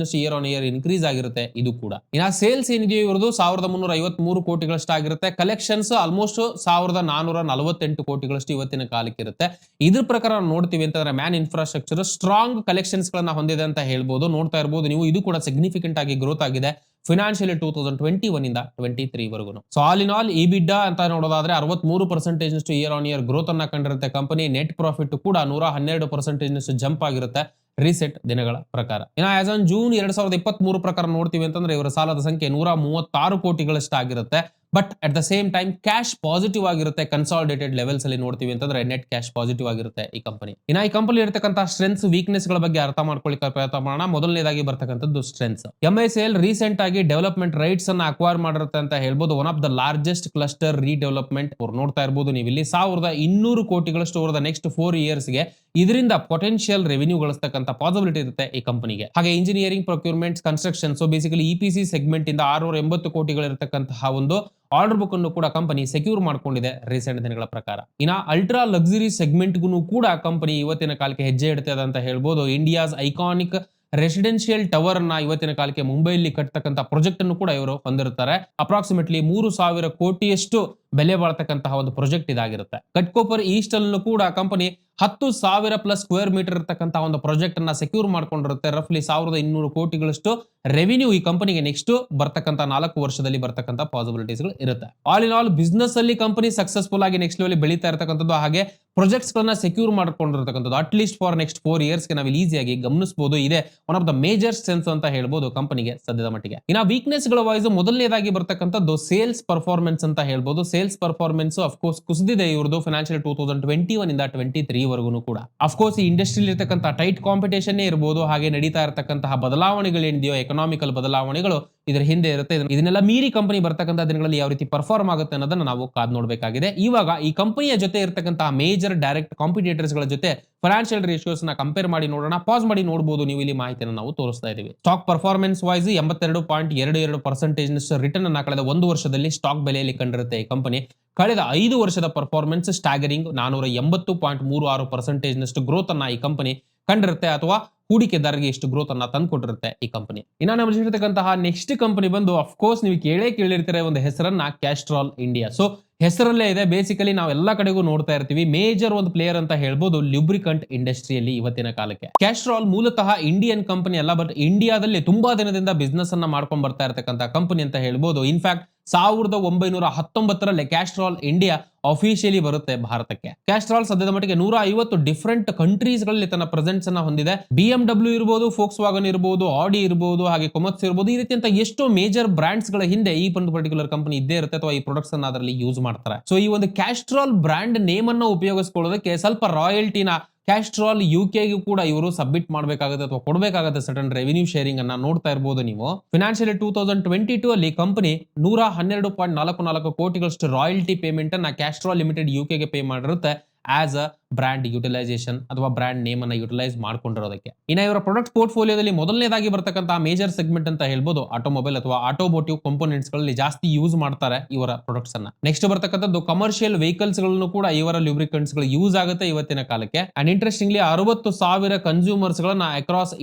ನಷ್ಟು ಇಯರ್ ಆನ್ ಇಯರ್ ಇನ್ಕ್ರೀಸ್ ಆಗಿರುತ್ತೆ ಇದು ಕೂಡ. ಇನ್ನ ಸೇಲ್ಸ್ ಏನಿದೆಯೋ ಇವ್ರದ್ದು 1353 ಕೋಟಿಗಳಷ್ಟು ಆಗಿರುತ್ತೆ. ಕಲೆಕ್ಷನ್ಸ್ ಆಲ್ಮೋಸ್ಟ್ 1448 ಕೋಟಿಗಳಷ್ಟು ಇವತ್ತಿನ ಕಾಲಕ್ಕೆ ಇರುತ್ತೆ. ಇದ್ರ ಪ್ರಕಾರ ನೋಡ್ತೀವಿ ಅಂತಂದ್ರೆ ಮ್ಯಾನ್ ಇನ್ಫ್ರಾಸ್ಟ್ರಕ್ಚರ್ ಸ್ಟ್ರಾಂಗ್ ಕಲೆಕ್ಷನ್ಸ್ ಗಳನ್ನ ಹೊಂದಿದೆ ಅಂತ ಹೇಳ್ಬೋದು. ನೋಡ್ತಾ ಇರಬಹುದು ನೀವು, ಇದು ಕೂಡ ಸಿಗ್ನಿಫಿಕೆಂಟ್ ಆಗಿ ಗ್ರೋತ್ ಆಗಿದೆ ಫಿನಾನ್ಷಿಯಲಿ 2021 ಇಂದ 23 ವರೆಗೂ. ಸೊ ಆಲ್ ಇನ್ ಆಲ್ ಇಬಿಡಾ ಅಂತ ನೋಡೋದಾದ್ರೆ 63% ನಷ್ಟು ಇಯರ್ ಆನ್ ಇಯರ್ ಗ್ರೋತ್ ಅನ್ನ ಕಂಡಿರುತ್ತೆ ಕಂಪನಿ. ನೆಟ್ ಪ್ರಾಫಿಟ್ ಕೂಡ 112% ನಷ್ಟು ಜಂಪ್ ಆಗಿರುತ್ತೆ ರೀಸೆಂಟ್ ದಿನಗಳ ಪ್ರಕಾರ. ಇನ್ನು ಆಸ್ ಆನ್ ಜೂನ್ 2023 ಪ್ರಕಾರ ನೋಡ್ತೀವಿ ಅಂತಂದ್ರೆ ಇವರ ಸಾಲದ ಸಂಖ್ಯೆ 136 ಕೋಟಿಗಳಷ್ಟು ಆಗಿರುತ್ತೆ. But at the same time cash positive ಆಗಿರುತ್ತೆ. ಕನ್ಸಾಲಿಡೇಟೆಡ್ ಲೆವೆಲ್ಸ್ ಅಲ್ಲಿ ನೋಡ್ತೀವಿ ಅಂತಂದ್ರೆ ನೆಟ್ ಕ್ಯಾಶ್ ಪಾಸಿಟಿವ್ ಆಗಿರುತ್ತೆ ಈ ಕಂಪನಿ. ಇನ್ನ ಈ ಕಂಪನಿ ಇರತಕ್ಕಂತ ಸ್ಟ್ರೆಂತ್ಸ್ ವೀಕ್ನೆಸ್ ಗಳ ಬಗ್ಗೆ ಅರ್ಥ ಮಾಡ್ಕೊಳ್ಳಿಕ್ಕೆ ಪ್ರಯತ್ನ ಮಾಡೋಣ. ಮೊದಲನೇದಾಗಿ ಬರ್ತಕ್ಕಂಥದ್ದು ಸ್ಟ್ರೆಂತ್ಸ್. ಎಂಐಸಿಎಲ್ ರೀಸೆಂಟ್ ಆಗಿ ಡೆವಲಪ್ಮೆಂಟ್ ರೈಟ್ಸ್ ಅನ್ನ ಅಕ್ವೈರ್ ಮಾಡಿರುತ್ತೆ ಅಂತ ಹೇಳ್ಬೋದು. One of the largest cluster redevelopment ನೋಡ್ತಾ ಇರಬಹುದು ನೀವು ಇಲ್ಲಿ 1200 ಕೋಟಿಗಳಷ್ಟು ಓವರ್ ದ ನೆಕ್ಸ್ಟ್ 4 ಇಯರ್ಸ್ ಗೆ ಇದರಿಂದ ಪೊಟೆನ್ಶಿಯಲ್ ರೆವಿನ್ಯೂ ಗಳಿಸ್ತಕ್ಕಂಥ ಪಾಸಿಬಿಲಿಟಿ ಇರುತ್ತೆ ಈ ಕಂಪನಿಗೆ. ಹಾಗೆ engineering, procurement, construction, so basically EPC segment ಇಂದ 680 ಕೋಟಿಗಳಿರತಕ್ಕಂತಹ ಒಂದು ಆರ್ಡರ್ ಬುಕ್ ಅನ್ನು ಕೂಡ ಕಂಪನಿ ಸೆಕ್ಯೂರ್ ಮಾಡ್ಕೊಂಡಿದೆ ರೀಸೆಂಟ್ ದಿನಗಳ ಪ್ರಕಾರ. ಇನ್ನ ಅಲ್ಟ್ರಾ ಲಕ್ಸುರಿ ಸೆಗ್ಮೆಂಟ್ ಗೂ ಕೂಡ ಕಂಪನಿ ಇವತ್ತಿನ ಕಾಲಕ್ಕೆ ಹೆಜ್ಜೆ ಇಡ್ತದೆ ಅಂತ ಹೇಳ್ಬೋದು. ಇಂಡಿಯಾಸ್ ಐಕಾನಿಕ್ ರೆಸಿಡೆನ್ಷಿಯಲ್ ಟವರ್ ಅನ್ನ ಇವತ್ತಿನ ಕಾಲಕ್ಕೆ ಮುಂಬೈಲಿ ಕಟ್ಟತಕ್ಕಂತ ಪ್ರಾಜೆಕ್ಟ್ ಅನ್ನು ಕೂಡ ಇವರು ಹೊಂದಿರುತ್ತಾರೆ. ಅಪ್ರಾಕ್ಸಿಮೇಟ್ಲಿ 3000 ಕೋಟಿಯಷ್ಟು ಬೆಲೆ ಬಾಳ್ತಕ್ಕಂತಹ ಒಂದು ಪ್ರಾಜೆಕ್ಟ್ ಇದಾಗಿರುತ್ತೆ. ಕಟ್ಕೋಪರ್ ಈಸ್ಟ್ ಅಲ್ಲೂ ಕೂಡ ಕಂಪನಿ 10,000+ ಸ್ಕ್ವೇರ್ ಮೀಟರ್ ಇರತಕ್ಕಂತಹ ಒಂದು ಪ್ರಾಜೆಕ್ಟ್ ಅನ್ನ ಸೆಕ್ಯೂರ್ ಮಾಡ್ಕೊಂಡಿರುತ್ತೆ. ರಫ್ಲಿ 1200 ಕೋಟಿಗಳಷ್ಟು ರೆವಿನ್ಯೂ ಈ ಕಂಪನಿಗೆ ನೆಕ್ಸ್ಟ್ ಬರ್ತಕ್ಕಂಥ 4 ವರ್ಷದಲ್ಲಿ ಬರ್ತಕ್ಕಂಥ ಪಾಸಿಬಿಲಿಟೀಸ್ ಗಳು ಇರುತ್ತೆ. ಆಲ್ ಇನ್ ಆಲ್ ಬಿಸ್ನೆಸ್ ಅಲ್ಲಿ ಕಂಪನಿ ಸಕ್ಸಸ್ಫುಲ್ ಆಗಿ ನೆಕ್ಸ್ಟ್ ಲೆವೆಲ್ ಬೆಳೀತಾ ಇರತಕ್ಕಂಥದ್ದು. ಹಾಗೆ ಪ್ರಾಜೆಕ್ಟ್ಸ್ ಗಳನ್ನ ಸೆಕ್ಯೂರ್ ಮಾಡ್ಕೊಂಡಿರ್ತಕ್ಕಂಥದ್ದು at least for next 4 years ಗೆ ನಾವು ಈಸಿಯಾಗಿ ಗಮನಿಸಬಹುದು. ಇದೆ one of the major strengths ಅಂತ ಹೇಳ್ಬೋದು ಕಂಪನಿಗೆ ಸದ್ಯದ ಮಟ್ಟಿಗೆ. ಇನ್ನ ವೀಕ್ನೆಸ್ ಗಳ ವೈಸ್ ಮೊದಲನೇದಾಗಿ ಬರ್ತಕ್ಕಂಥದ್ದು ಸೇಲ್ಸ್ ಪರ್ಫಾರ್ಮೆನ್ಸ್ ಅಂತ ಹೇಳ್ಬೋದು. ಸೇಲ್ಸ್ ಪರ್ಫಾರ್ಮೆನ್ಸ್ ಅಫ್ಕೋರ್ಸ್ ಕುಸಿದಿದೆ ಇವ್ರದ್ದು ಫಿನಾನ್ಷಿಯಲ್ 2021 ಇಂದ 23 ವರೆಗೂ ಕೂಡ. ಅಫ್ಕೋರ್ಸ್ ಈ ಇಂಡಸ್ಟ್ರಿ ಇರತಕ್ಕಂಥ ಟೈಟ್ ಕಾಂಪಿಟೇಷನ್ ಇರಬಹುದು, ಹಾಗೆ ನಡೀತಾ ಇರತಕ್ಕಂತಹ ಬದಲಾವಣೆಗಳೇನಿದೆಯೋ ಎಕನಾಮಿಕಲ್ ಬದಲಾವಣೆಗಳು ಇದರ ಹಿಂದೆ ಇರುತ್ತೆ. ಇದನ್ನೆಲ್ಲ ಮೀರಿ ಕಂಪನಿ ಬರ್ತಕ್ಕಂಥ ದಿನಗಳಲ್ಲಿ ಯಾವ ರೀತಿ ಪರ್ಫಾರ್ಮ್ ಆಗುತ್ತೆ ಅನ್ನೋದನ್ನ ನಾವು ಕಾದ್ ನೋಡಬೇಕಾಗಿದೆ. ಇವಾಗ ಈ ಕಂಪನಿಯ ಜೊತೆ ಇರತಕ್ಕಂತಹ ಮೇಜರ್ ಡೈರೆಕ್ಟ್ ಕಾಂಪಿಟೇಟರ್ಸ್ ಗಳ ಜೊತೆ ಫೈನಾನ್ಷಿಯಲ್ ರೇಷಿಯೋಸ್ ನ ಕಂಪೇರ್ ಮಾಡಿ ನೋಡೋಣ. ಪಾಸ್ ಮಾಡಿ ನೋಡಬಹುದು ನೀವು, ಇಲ್ಲಿ ಮಾಹಿತಿಯನ್ನು ನಾವು ತೋರಿಸ್ತಾ ಇದೀವಿ. ಸ್ಟಾಕ್ ಪರ್ಫಾರ್ಮೆನ್ಸ್ ವೈಸ್ 82.22% ರಿಟರ್ನ್ ಅನ್ನ ಕಳೆದ 1 ವರ್ಷದಲ್ಲಿ ಸ್ಟಾಕ್ ಬೆಲೆಯಲ್ಲಿ ಕಂಡಿರುತ್ತೆ ಈ ಕಂಪನಿ. ಕಳೆದ 5 ವರ್ಷದ ಪರ್ಫಾರ್ಮೆನ್ಸ್ ಸ್ಟಾಗರಿಂಗ್ 480.36% ನಷ್ಟು ಗ್ರೋತ್ ಅನ್ನ ಈ ಕಂಪನಿ ಕಂಡಿರುತ್ತೆ, ಅಥವಾ ಹೂಡಿಕೆದಾರರಿಗೆ ಎಷ್ಟು ಗ್ರೋತ್ ಅನ್ನ ತಂದುಕೊಟ್ಟಿರುತ್ತೆ ಈ ಕಂಪನಿ. ಇನ್ನ ನಾವು ಇರತಕ್ಕಂತಹ ನೆಕ್ಸ್ಟ್ ಕಂಪನಿ ಬಂದು ಅಫ್ಕೋರ್ಸ್ ನೀವು ಕೇಳಿರ್ತೀರ ಒಂದು ಹೆಸರನ್ನ ಕ್ಯಾಸ್ಟ್ರಾಲ್ ಇಂಡಿಯಾ. ಸೊ ಹೆಸರಲ್ಲೇ ಇದೆ, ಬೇಸಿಕಲಿ ನಾವು ಎಲ್ಲಾ ಕಡೆಗೂ ನೋಡ್ತಾ ಇರ್ತೀವಿ. ಮೇಜರ್ ಒಂದು ಪ್ಲೇಯರ್ ಅಂತ ಹೇಳ್ಬೋದು ಲ್ಯೂಬ್ರಿಕಂಟ್ ಇಂಡಸ್ಟ್ರಿಯಲ್ಲಿ ಇವತ್ತಿನ ಕಾಲಕ್ಕೆ. ಕ್ಯಾಸ್ಟ್ರಾಲ್ ಮೂಲತಃ ಇಂಡಿಯನ್ ಕಂಪನಿ ಅಲ್ಲ, ಬಟ್ ಇಂಡಿಯಾದಲ್ಲಿ ತುಂಬಾ ದಿನದಿಂದ ಬಿಸ್ನೆಸ್ ಅನ್ನ ಮಾಡ್ಕೊಂಡ್ ಬರ್ತಾ ಇರತಕ್ಕಂತ ಕಂಪನಿ ಅಂತ ಹೇಳ್ಬೋದು. ಇನ್ಫ್ಯಾಕ್ಟ್ 1919ರಲ್ಲಿ ಕ್ಯಾಸ್ಟ್ರಾಲ್ ಇಂಡಿಯಾ ಅಫಿಷಿಯಲಿ ಬರುತ್ತೆ ಭಾರತಕ್ಕೆ. ಕ್ಯಾಸ್ಟ್ರಾಲ್ ಸದ್ಯದ ಮಟ್ಟಿಗೆ 150 ಡಿಫರೆಂಟ್ ಕಂಟ್ರೀಸ್ ಗಳಲ್ಲಿ ತನ್ನ ಪ್ರೆಸೆನ್ಸ್ ಅನ್ನ ಹೊಂದಿದೆ. BMW ಇರಬಹುದು, ಫೋಕ್ಸ್ ವ್ಯಾಗನ್ ಇರಬಹುದು, ಆಡಿ ಇರಬಹುದು, ಹಾಗೆ ಕೊಮತ್ಸ್ ಇರಬಹುದು. ಈ ರೀತಿಯಂತ ಎಷ್ಟೋ ಮೇಜರ್ ಬ್ರಾಂಡ್ಸ್ ಗಳ ಹಿಂದೆ ಈ ಒಂದು ಪರ್ಟಿಕ್ಯುಲರ್ ಕಂಪನಿ ಇದ್ದೇ ಇರುತ್ತೆ, ಅಥವಾ ಈ ಪ್ರಾಡಕ್ಟ್ಸ್ ಅನ್ನ ಅದರಲ್ಲಿ ಯೂಸ್ ಮಾಡ್ತಾರೆ. ಸೊ ಈ ಒಂದು ಕ್ಯಾಸ್ಟ್ರಾಲ್ ಬ್ರಾಂಡ್ ನೇಮ್ ಅನ್ನ ಉಪಯೋಗಿಸ್ಕೊಳ್ಳೋದಕ್ಕೆ ಸ್ವಲ್ಪ ರಾಯಲ್ಟಿನ ಕ್ಯಾಸ್ಟ್ರಾಲ್ ಯುಕೆಗೂ ಕೂಡ ಇವರು ಸಬ್ಮಿಟ್ ಮಾಡಬೇಕಾಗುತ್ತೆ ಅಥವಾ ಕೊಡಬೇಕಾಗುತ್ತೆ ಸರ್ಟನ್ ರೆವಿನ್ಯೂ ಶೇರಿಂಗ್ ಅನ್ನ ನೋಡ್ತಾ ಇರಬಹುದು ನೀವು. ಫಿನಾನ್ಷಿಯಲ್ 2022 ಅಲ್ಲಿ ಕಂಪನಿ 112.44 ಕೋಟಿಗಳಷ್ಟು ರಾಯಲ್ಟಿ ಪೇಮೆಂಟ್ ಅನ್ನ ಕ್ಯಾಸ್ಟ್ರಾಲ್ ಲಿಮಿಟೆಡ್ ಯುಕೆಗೆ ಪೇ ಮಾಡಿರುತ್ತೆ ಆಸ್ ಅ ಬ್ರಾಂಡ್ ಯುಟಿಲೈಸೇಷನ್ ಅಥವಾ ಬ್ರಾಂಡ್ ನೇಮ್ ಅನ್ನ ಯುಟಿಲೈಸ್ ಮಾಡ್ಕೊಂಡಿರೋದಕ್ಕೆ. ಇನ್ನ ಇವರ ಪ್ರಾಡಕ್ಟ್ ಪೋರ್ಟ್ಫೋಲಿಯೋದಲ್ಲಿ ಮೊದಲನೇದಾಗಿ ಬರ್ತಕ್ಕಂತಹ ಮೇಜರ್ ಸೆಗ್ಮೆಂಟ್ ಅಂತ ಹೇಳ್ಬೋದು ಆಟೋಮೊಬೈಲ್ ಅಥವಾ ಆಟೋಮೋಟಿವ್ ಕಾಂಪೋನೆಂಟ್ಸ್ ಗಳಲ್ಲಿ ಜಾಸ್ತಿ ಯೂಸ್ ಮಾಡ್ತಾರೆ ಇವರ ಪ್ರಾಡಕ್ಟ್ಸ್ ಅನ್ನ. ನೆಕ್ಸ್ಟ್ ಬರ್ತಕ್ಕಂಥದ್ದು ಕಮರ್ಷಿಯಲ್ ವೆಹಿಕಲ್ಸ್ ಗಳನ್ನು ಕೂಡ ಇವರ ಲ್ಯೂಬ್ರಿಕೆಂಟ್ಸ್ ಗಳು ಯೂಸ್ ಆಗುತ್ತೆ ಇವತ್ತಿನ ಕಾಲಕ್ಕೆ. ಅಂಡ್ ಇಂಟ್ರೆಸ್ಟಿಂಗ್ಲಿ 60,000 ಕನ್ಸ್ಯೂಮರ್ಸ್ ಗಳನ್ನ ಅಕ್ರಾಸ್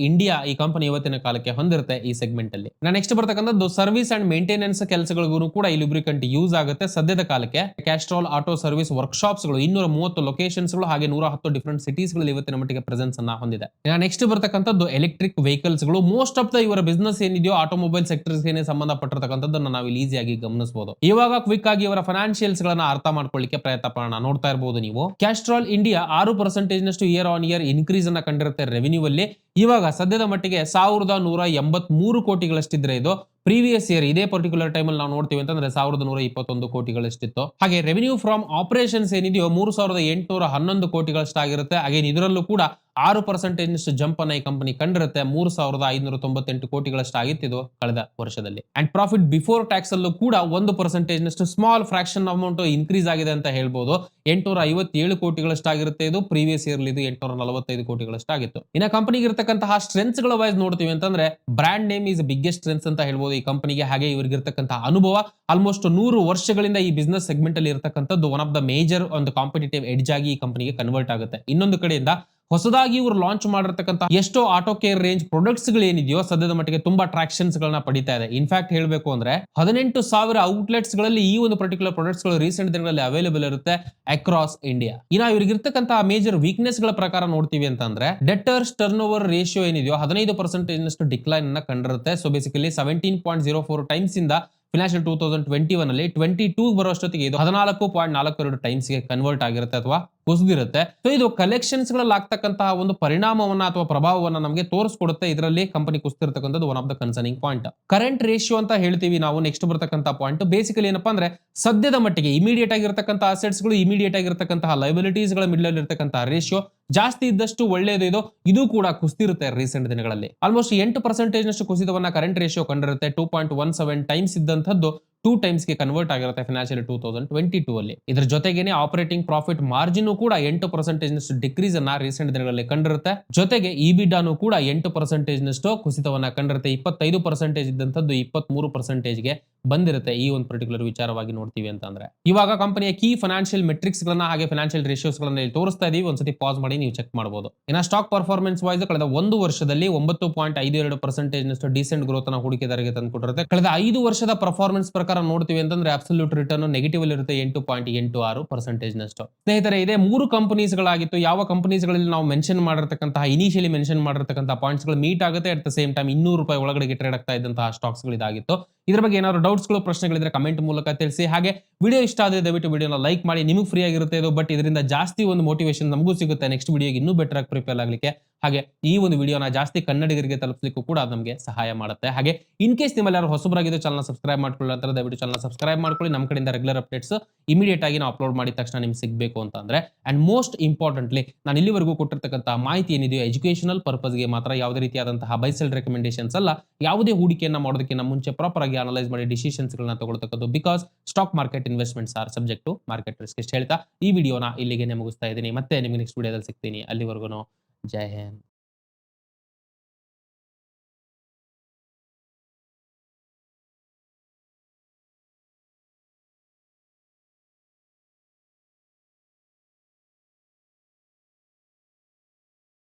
ಇಂಡಿಯಾ ಈ ಕಂಪನಿ ಇವತ್ತಿನ ಕಾಲಕ್ಕೆ ಹೊಂದಿರುತ್ತೆ ಈ ಸೆಗ್ಮೆಂಟ್ ಅಲ್ಲಿ. ನೆಕ್ಸ್ಟ್ ಬರ್ತಕ್ಕಂಥದ್ದು ಸರ್ವಿಸ್ ಅಂಡ್ ಮೇಂಟೆನೆನ್ಸ್ ಕೆಲಸಗಳಿಗೂ ಕೂಡ ಈ ಲ್ಯೂಬ್ರಿಕೆಂಟ್ ಯೂಸ್ ಆಗುತ್ತೆ. ಸದ್ಯದ ಕಾಲಕ್ಕೆ ಕ್ಯಾಸ್ಟ್ರಾಲ್ ಆಟೋ ಸರ್ವಿಸ್ ವರ್ಕ್ಶಾಪ್ಸ್ ಗಳು 230 ಲೊಕೇಶನ್ಸ್ ಗಳು ಹಾಗೆ 110 ಡಿಫರೆಂಟ್ ಸಿಟೀಸ್ ಗಳಲ್ಲಿ ಇವತ್ತಿನ ಮಟ್ಟಿಗೆ ಪ್ರೆಸೆನ್ಸ್ ಅನ್ನ ಹೊಂದಿದೆ. ನೆಕ್ಸ್ಟ್ ಬರ್ತಕ್ಕಂಥದ್ದು ಎಲೆಕ್ಟ್ರಿಕ್ ವೆಹಿಕಲ್ಸ್ ಗಳು. ಮೋಸ್ಟ್ ಆಫ್ ದ ಇವರ ಬಿಸ್ನೆಸ್ ಏನಿದೆಯೋ ಆಟೋಮೊಬೈಲ್ ಸೆಕ್ಟರ್ಸ್ ಏನೇ ಸಂಬಂಧಪಟ್ಟಿರ್ತಕ್ಕಂಥದ್ದನ್ನ ನಾವು ಇಲ್ಲಿ ಈಸಿಯಾಗಿ ಗಮನಿಸಬಹುದು. ಇವಾಗ ಕ್ವಿಕ್ ಆಗಿ ಇವರ ಫೈನಾನ್ಷಿಯಲ್ಸ್ ಗಳನ್ನ ಅರ್ಥ ಮಾಡ್ಕೊಳ್ಳಿಕ್ಕೆ ಪ್ರಯತ್ನ ಪಡೋಣ. ನೋಡ್ತಾ ಇರಬಹುದು ನೀವು, ಕ್ಯಾಸ್ಟ್ರಾಲ್ ಇಂಡಿಯಾ 6% ನಷ್ಟು ಇಯರ್ ಆನ್ ಇಯರ್ ಇನ್ಕ್ರೀಸ್ ಅನ್ನ ಕಂಡಿರುತ್ತೆ ರೆವಿನ್ಯೂ ಅಲ್ಲಿ. ಇವಾಗ ಸದ್ಯದ ಮಟ್ಟಿಗೆ 1183 ಕೋಟಿಗಳಷ್ಟಿದ್ರೆ ಇದು ಪ್ರೀವಿಯಸ್ ಇಯರ್ ಇದೇ ಪರ್ಟಿಕ್ಯುಲರ್ ಟೈಮಲ್ಲಿ ನಾವು ನೋಡ್ತೀವಿ ಅಂತಂದ್ರೆ 1121 ಕೋಟಿಗಳಷ್ಟಿತ್ತು. ಹಾಗೆ ರೆವೆನ್ಯೂ ಫ್ರಮ್ ಆಪರೇಷನ್ಸ್ ಏನಿದೆಯೋ 3811 ಕೋಟಿಗಳಷ್ಟಾಗಿರುತ್ತೆ. ಅಗೇನ್ ಇದರಲ್ಲೂ ಕೂಡ 6% ಜಂಪ್ ಅನ್ನ ಈ ಕಂಪನಿ ಕಂಡಿರುತ್ತೆ. 3598 ಕೋಟಿಗಳಷ್ಟಾಗಿತ್ತು ಇದು ಕಳೆದ ವರ್ಷದಲ್ಲಿ. ಅಂಡ್ ಪ್ರಾಫಿಟ್ ಬಿಫೋರ್ ಟ್ಯಾಕ್ಸ್ ಅಲ್ಲೂ ಕೂಡ 1% ಸ್ಮಾಲ್ ಫ್ರಾಕ್ಷನ್ ಅಮೌಂಟ್ ಇನ್ಕ್ರೀಸ್ ಆಗಿದೆ ಅಂತ ಹೇಳ್ಬೋದು. 857 ಕೋಟಿಗಳಷ್ಟಾಗಿರುತ್ತೆ ಇದು. ಪ್ರೀವಿಯಸ್ ಇಯರ್ ಇದು 845 ಕೋಟಿಗಳಷ್ಟಾಗಿತ್ತು. ಇನ್ನ ಕಂಪನಿಗೆ ಇರತಕ್ಕಂತಹ ಸ್ಟ್ರೆಂತ್ಸ್ ಗಳ ವೈಸ್ ನೋಡ್ತೀವಿ ಅಂತಂದ್ರೆ brand name is biggest strength ಅಂತ ಹೇಳ್ಬೋದು ಈ ಕಂಪನಿಗೆ. ಹಾಗೆ ಇವರಿಗಿರ್ತಕ್ಕಂತಹ ಅನುಭವ ಆಲ್ಮೋಸ್ಟ್ 100 ವರ್ಷಗಳಿಂದ ಈ ಬಿಸ್ನೆಸ್ ಸೆಗ್ಮೆಂಟ್ ಅಲ್ಲಿ ಇರತಕ್ಕಂಥದ್ದು ಒನ್ ಆಫ್ ದ ಮೇಜರ್ ಒಂದು ಕಾಂಪಿಟೇಟಿವ್ ಎಡ್ಜ್ ಆಗಿ ಈ ಕಂಪನಿಗೆ ಕನ್ವರ್ಟ್ ಆಗುತ್ತೆ. ಇನ್ನೊಂದು ಕಡೆಯಿಂದ ಹೊಸದಾಗಿ ಇವರು ಲಾಂಚ್ ಮಾಡಿರ್ತಕ್ಕಂಥ ಎಷ್ಟೋ ಆಟೋ ಕೇರ್ ರೇಂಜ್ ಪ್ರಾಡಕ್ಟ್ಸ್ ಗಳು ಏನಿದೆಯೋ ಸದ್ಯದ ಮಟ್ಟಿಗೆ ತುಂಬಾ ಟ್ರಾಕ್ಷನ್ಸ್ ಗಳನ್ನ ಪಡಿತಾ ಇದೆ. ಇನ್ಫ್ಯಾಕ್ಟ್ ಹೇಳಬೇಕು ಅಂದ್ರೆ 18,000 ಔಟ್ಲೆಟ್ಸ್ ಗಳಲ್ಲಿ ಈ ಒಂದು ಪರ್ಟಿಕ್ಯುಲರ್ ಪ್ರಾಡಕ್ಟ್ಸ್ ಗಳು ರೀಸೆಂಟ್ ದಿನಗಳಲ್ಲಿ ಅವೈಲೇಬಲ್ ಇರುತ್ತೆ ಅಕ್ರಾಸ್ ಇಂಡಿಯಾ. ಇನ್ನ ಇವರಿಗಿರ್ತಕ್ಕಂತಹ ಮೇಜರ್ ವೀಕ್ನೆಸ್ ಗಳ ಪ್ರಕಾರ ನೋಡ್ತೀವಿ ಅಂತಂದ್ರೆ ಡೆಟರ್ಸ್ ಟರ್ನ್ ಓವರ್ ರೇಷಿಯೋ ಏನಿದೆಯೋ 15% ಡಿಕ್ಲೈನ್ ಅನ್ನ ಕಂಡಿರುತ್ತೆ. ಸೊ ಬೇಸಿಕಲಿ 17.04 ಟೈಮ್ಸ್ ಇಂದ ಫಿನಾನ್ಷಿಯಲ್ 2021 ಅಲ್ಲಿ 22 ಬರೋಷ್ಟೊತ್ತಿಗೆ ಇದು 14.42 ಟೈಮ್ಸ್ ಗೆ ಕನ್ವರ್ಟ್ ಆಗಿರುತ್ತೆ ಅಥವಾ ಕುಸಿದಿರುತ್ತೆ. ಸೊ ಇದು ಕಲೆಕ್ಷನ್ಸ್ ಗಳಲ್ಲಿ ಆಗ್ತಕ್ಕಂತಹ ಒಂದು ಪರಿಣಾಮವನ್ನ ಅಥವಾ ಪ್ರಭಾವವನ್ನ ನಮಗೆ ತೋರಿಸ್ಕೊಡುತ್ತೆ. ಇದರಲ್ಲಿ ಕಂಪನಿ ಕುಸಿತಿರ್ತಕ್ಕಂಥದ್ದು one of the concerning point. Current ratio ಅಂತ ಹೇಳ್ತೀವಿ ನಾವು ನೆಕ್ಸ್ಟ್ ಬರ್ತಕ್ಕಂಥ ಪಾಯಿಂಟ್. ಬೇಸಿಕಲಿ ಏನಪ್ಪಾ ಅಂದ್ರೆ ಸದ್ಯದ ಮಟ್ಟಿಗೆ ಇಮಿಡಿಯೇಟ್ ಆಗಿರ್ತಕ್ಕಂಥ ಅಸೆಟ್ಸ್ ಗಳು ಇಮಿಡಿಯೇಟ್ ಆಗಿರ್ತಕ್ಕಂತಹ ಲೈಬಿಲಿಟೀಸ್ ಗಳ ಮಿಡ್ಲ್ ಅಲ್ಲಿ ಇರ್ತಕ್ಕಂತಹ ರೇಷಿಯೋ ಜಾಸ್ತಿ ಇದ್ದಷ್ಟು ಒಳ್ಳೆಯದು. ಇದು ಕೂಡ ಕುಸಿದಿರುತ್ತೆ ರೀಸೆಂಟ್ ದಿನಗಳಲ್ಲಿ. ಆಲ್ಮೋಸ್ಟ್ 8% ನಷ್ಟು ಕುಸಿತವನ್ನ ಕರೆಂಟ್ ರೇಷಿಯೋ ಕಂಡಿರುತ್ತೆ. 2.17 ಟೈಮ್ಸ್ ಇದ್ದಂಥದ್ದು 2 ಟೈಮ್ಸ್ ಗೆ ಕನ್ವರ್ಟ್ ಆಗಿರುತ್ತೆ ಫಿನಾನ್ಷಿಯಲ್ 2022 ಅಲ್ಲಿ. ಇದರ ಜೊತೆಗೇನೆ ಆಪರೇಟಿಂಗ್ ಪ್ರಾಫಿಟ್ ಮಾರ್ಜಿನ್ ಕೂಡ 8% ನಷ್ಟು ಡಿಕ್ರೀಸ್ ಅನ್ನ ರೀಸೆಂಟ್ ದಿನಗಳಲ್ಲಿ ಕಂಡಿರುತ್ತೆ. ಜೊತೆಗೆ ಇಬಿಡಾನು ಕೂಡ 8% ನಷ್ಟು ಕುಸಿತವನ್ನ ಕಂಡಿರುತ್ತೆ. 25% ಇದ್ದಂಥದ್ದು 23% ಗೆ ಬಂದಿರುತ್ತೆ ಈ ಒಂದು ಪರ್ಟಿಕ್ಯುಲರ್ ವಿಚಾರವಾಗಿ ನೋಡ್ತೀವಿ ಅಂತಂದ್ರೆ. ಇವಾಗ ಕಂಪನಿಯ ಕೀ ಫೈನಾನ್ಷಿಯಲ್ ಮೆಟ್ರಿಕ್ಸ್ ಗಳನ್ನ ಹಾಗೆ ಫೈನಾನ್ಷಿಯಲ್ ರೇಷಿಯೋಸ್ ಗಳನ್ನ ಇಲ್ಲಿ ತೋರಿಸ್ತಾ ಇದೀವಿ. ಒಂದ್ಸತಿ ಪಾಸ್ ಮಾಡಿ ನೀವು ಚೆಕ್ ಮಾಡಬಹುದು. ಇನ್ನ ಸ್ಟಾಕ್ ಪರ್ಫಾರ್ಮೆನ್ಸ್ ವೈಸ್ ಕಳೆದ ಒಂದು ವರ್ಷದಲ್ಲಿ 9.52% ನಷ್ಟು ಡೀಸೆಂಟ್ ಗ್ರೋತ್ ಅನ್ನ ಹೂಡಿಕೆದಾರರಿಗೆ ತಂದುಕೊಟ್ಟಿರುತ್ತೆ. ಕಳೆದ 5 ವರ್ಷದ ಪರ್ಫಾರ್ಮೆನ್ಸ್ ಪ್ರಕಾರ ನೋಡ್ತೀವಿ ಅಂತಂದ್ರೆ ಅಬ್ಸಲ್ಯೂಟ್ ರಿಟರ್ನ್ ನೆಗೆಟಿವ್ ಅಲ್ಲಿ ಇರುತ್ತೆ 8.86% ನಷ್ಟು. ಸ್ನೇಹಿತರೆ ಇದೇ 3 ಕಂಪನೀಸ್ ಗಳಾಗಿತ್ತು. ಯಾವ ಕಂಪನೀಸ್ ಗಳಲ್ಲಿ ನಾವು ಮೆನ್ಷನ್ ಮಾಡಿರ್ತಕ್ಕಂತಹ ಇನಿಷಿಯಲಿ ಮೆನ್ಷನ್ ಮಾಡಿರ್ತಕ್ಕಂತಹ ಪಾಯಿಂಟ್ಸ್ ಗಳು ಮೀಟ್ ಆಗುತ್ತೆ. ಅಟ್ ದ ಸೇಮ್ ಟೈಮ್ 200 ರೂಪಾಯಿ ಒಳಗಡೆ ಟ್ರೇಡ್ ಆಗ್ತಾ ಇದ್ದಂತಹ ಸ್ಟಾಕ್ಸ್ ಗಳು ಇದಾಗಿತ್ತು. ಇದರ ಬಗ್ಗೆ ಏನಾದ್ರು ಡೌಟ್ಸ್ ಗಳು ಪ್ರಶ್ನೆಗಳಿದ್ರೆ ಕಮೆಂಟ್ ಮೂಲಕ ತಿಳಿಸಿ. ಹಾಗೆ ವಿಡಿಯೋ ಇಷ್ಟ ಆದರೆ ದಯವಿಟ್ಟು ವಿಡಿಯೋನ ಲೈಕ್ ಮಾಡಿ. ನಿಮಗೆ ಫ್ರೀ ಆಗಿರುತ್ತೆ ಇದು, ಬಟ್ ಇದರಿಂದ ಜಾಸ್ತಿ ಒಂದು ಮೋಟಿವೇಶನ್ ನಮಗೂ ಸಿಗುತ್ತೆ ನೆಕ್ಸ್ಟ್ ವಿಡಿಯೋಗೆ ಇನ್ನೂ ಬೆಟರ್ ಆಗಿ ಪ್ರಿಪೇರ್ ಆಗಲಿಕ್ಕೆ. ಹಾಗೆ ಈ ಒಂದು ವಿಡಿಯೋನ ಜಾಸ್ತಿ ಕನ್ನಡಿಗರಿಗೆ ತಲುಪಿಸಲಿಕ್ಕೂ ಕೂಡ ನಮಗೆ ಸಹಾಯ ಮಾಡುತ್ತೆ. ಹಾಗೆ ಇನ್ ಕೇಸ್ ನಿಮ್ಮಲ್ಲಿ ಯಾರು ಹೊಸಬರಾಗಿದ್ದು ಚಾನಲ್ ಸಬ್ಸ್ಕ್ರೈಬ್ ಮಾಡ್ಕೊಳ್ಳಿ ಅಂತ ದಯವಿಟ್ಟು ಚಾನಲ್ ಸಬ್ಸ್ಕ್ರೈಬ್ ಮಾಡ್ಕೊಳ್ಳಿ. ನಮ್ಮ ಕಡೆಯಿಂದ ರೆಗ್ಯುಲರ್ ಅಪ್ಡೇಟ್ಸ್ ಇಮಿಡಿಯೇಟ್ ಆಗಿ ನಾವು ಅಪ್ಲೋಡ್ ಮಾಡಿದ ತಕ್ಷಣ ನಿಮ್ಗೆ ಸಿಗಬೇಕು ಅಂತಂದ್ರೆ. ಅಂಡ್ ಮೋಸ್ಟ್ ಇಂಪಾರ್ಟೆಂಟ್ಲಿ ನಾನು ಇಲ್ಲಿವರೆಗೂ ಕೊಟ್ಟಿರ್ತಕ್ಕಂತಹ ಮಾಹಿತಿ ಏನಿದೆಯೋ ಎಜುಕೇಶನಲ್ ಪರ್ಪಸ್ಗೆ ಮಾತ್ರ, ಯಾವುದೇ ರೀತಿಯಾದಂತಹ ಬೈ ಸೆಲ್ ರೆಕಮೆಂಡೇಶನ್ಸ್ ಅಲ್ಲ. ಯಾವುದೇ ಹೂಡಿಕೆಯನ್ನ ಮಾಡೋದಕ್ಕಿಂತ ಮುಂಚೆ ಪ್ರಾಪರ್ ಆಗಿ ಅನಲೈಸ್ ಮಾಡಿ ಡಿಸಿಷನ್ಸ್ ಗಳನ್ನ ತಗೊಳ್ತಕ್ಕದ್ದು. Because stock market investments are subject to market risk. ಇಷ್ಟು ಹೇಳ್ತಾ ಈ ವಿಡಿಯೋನ ಇಲ್ಲಿಗೆ ಮುಗಿಸ್ತಾ ಇದ್ದೀನಿ. ಮತ್ತೆ ನಿಮಗೆ ನೆಕ್ಸ್ಟ್ ವಿಡಿಯೋದಲ್ಲಿ ಸಿಗ್ತೀನಿ. ಅಲ್ಲಿವರೆಗೂ ಜೈ Hind.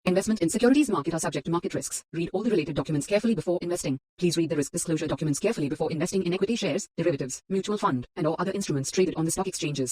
Investment in securities market are subject to market risks. Read all the related documents carefully before investing. Please read the risk disclosure documents carefully before investing in equity shares, derivatives, mutual fund, and or other instruments traded on the stock exchanges.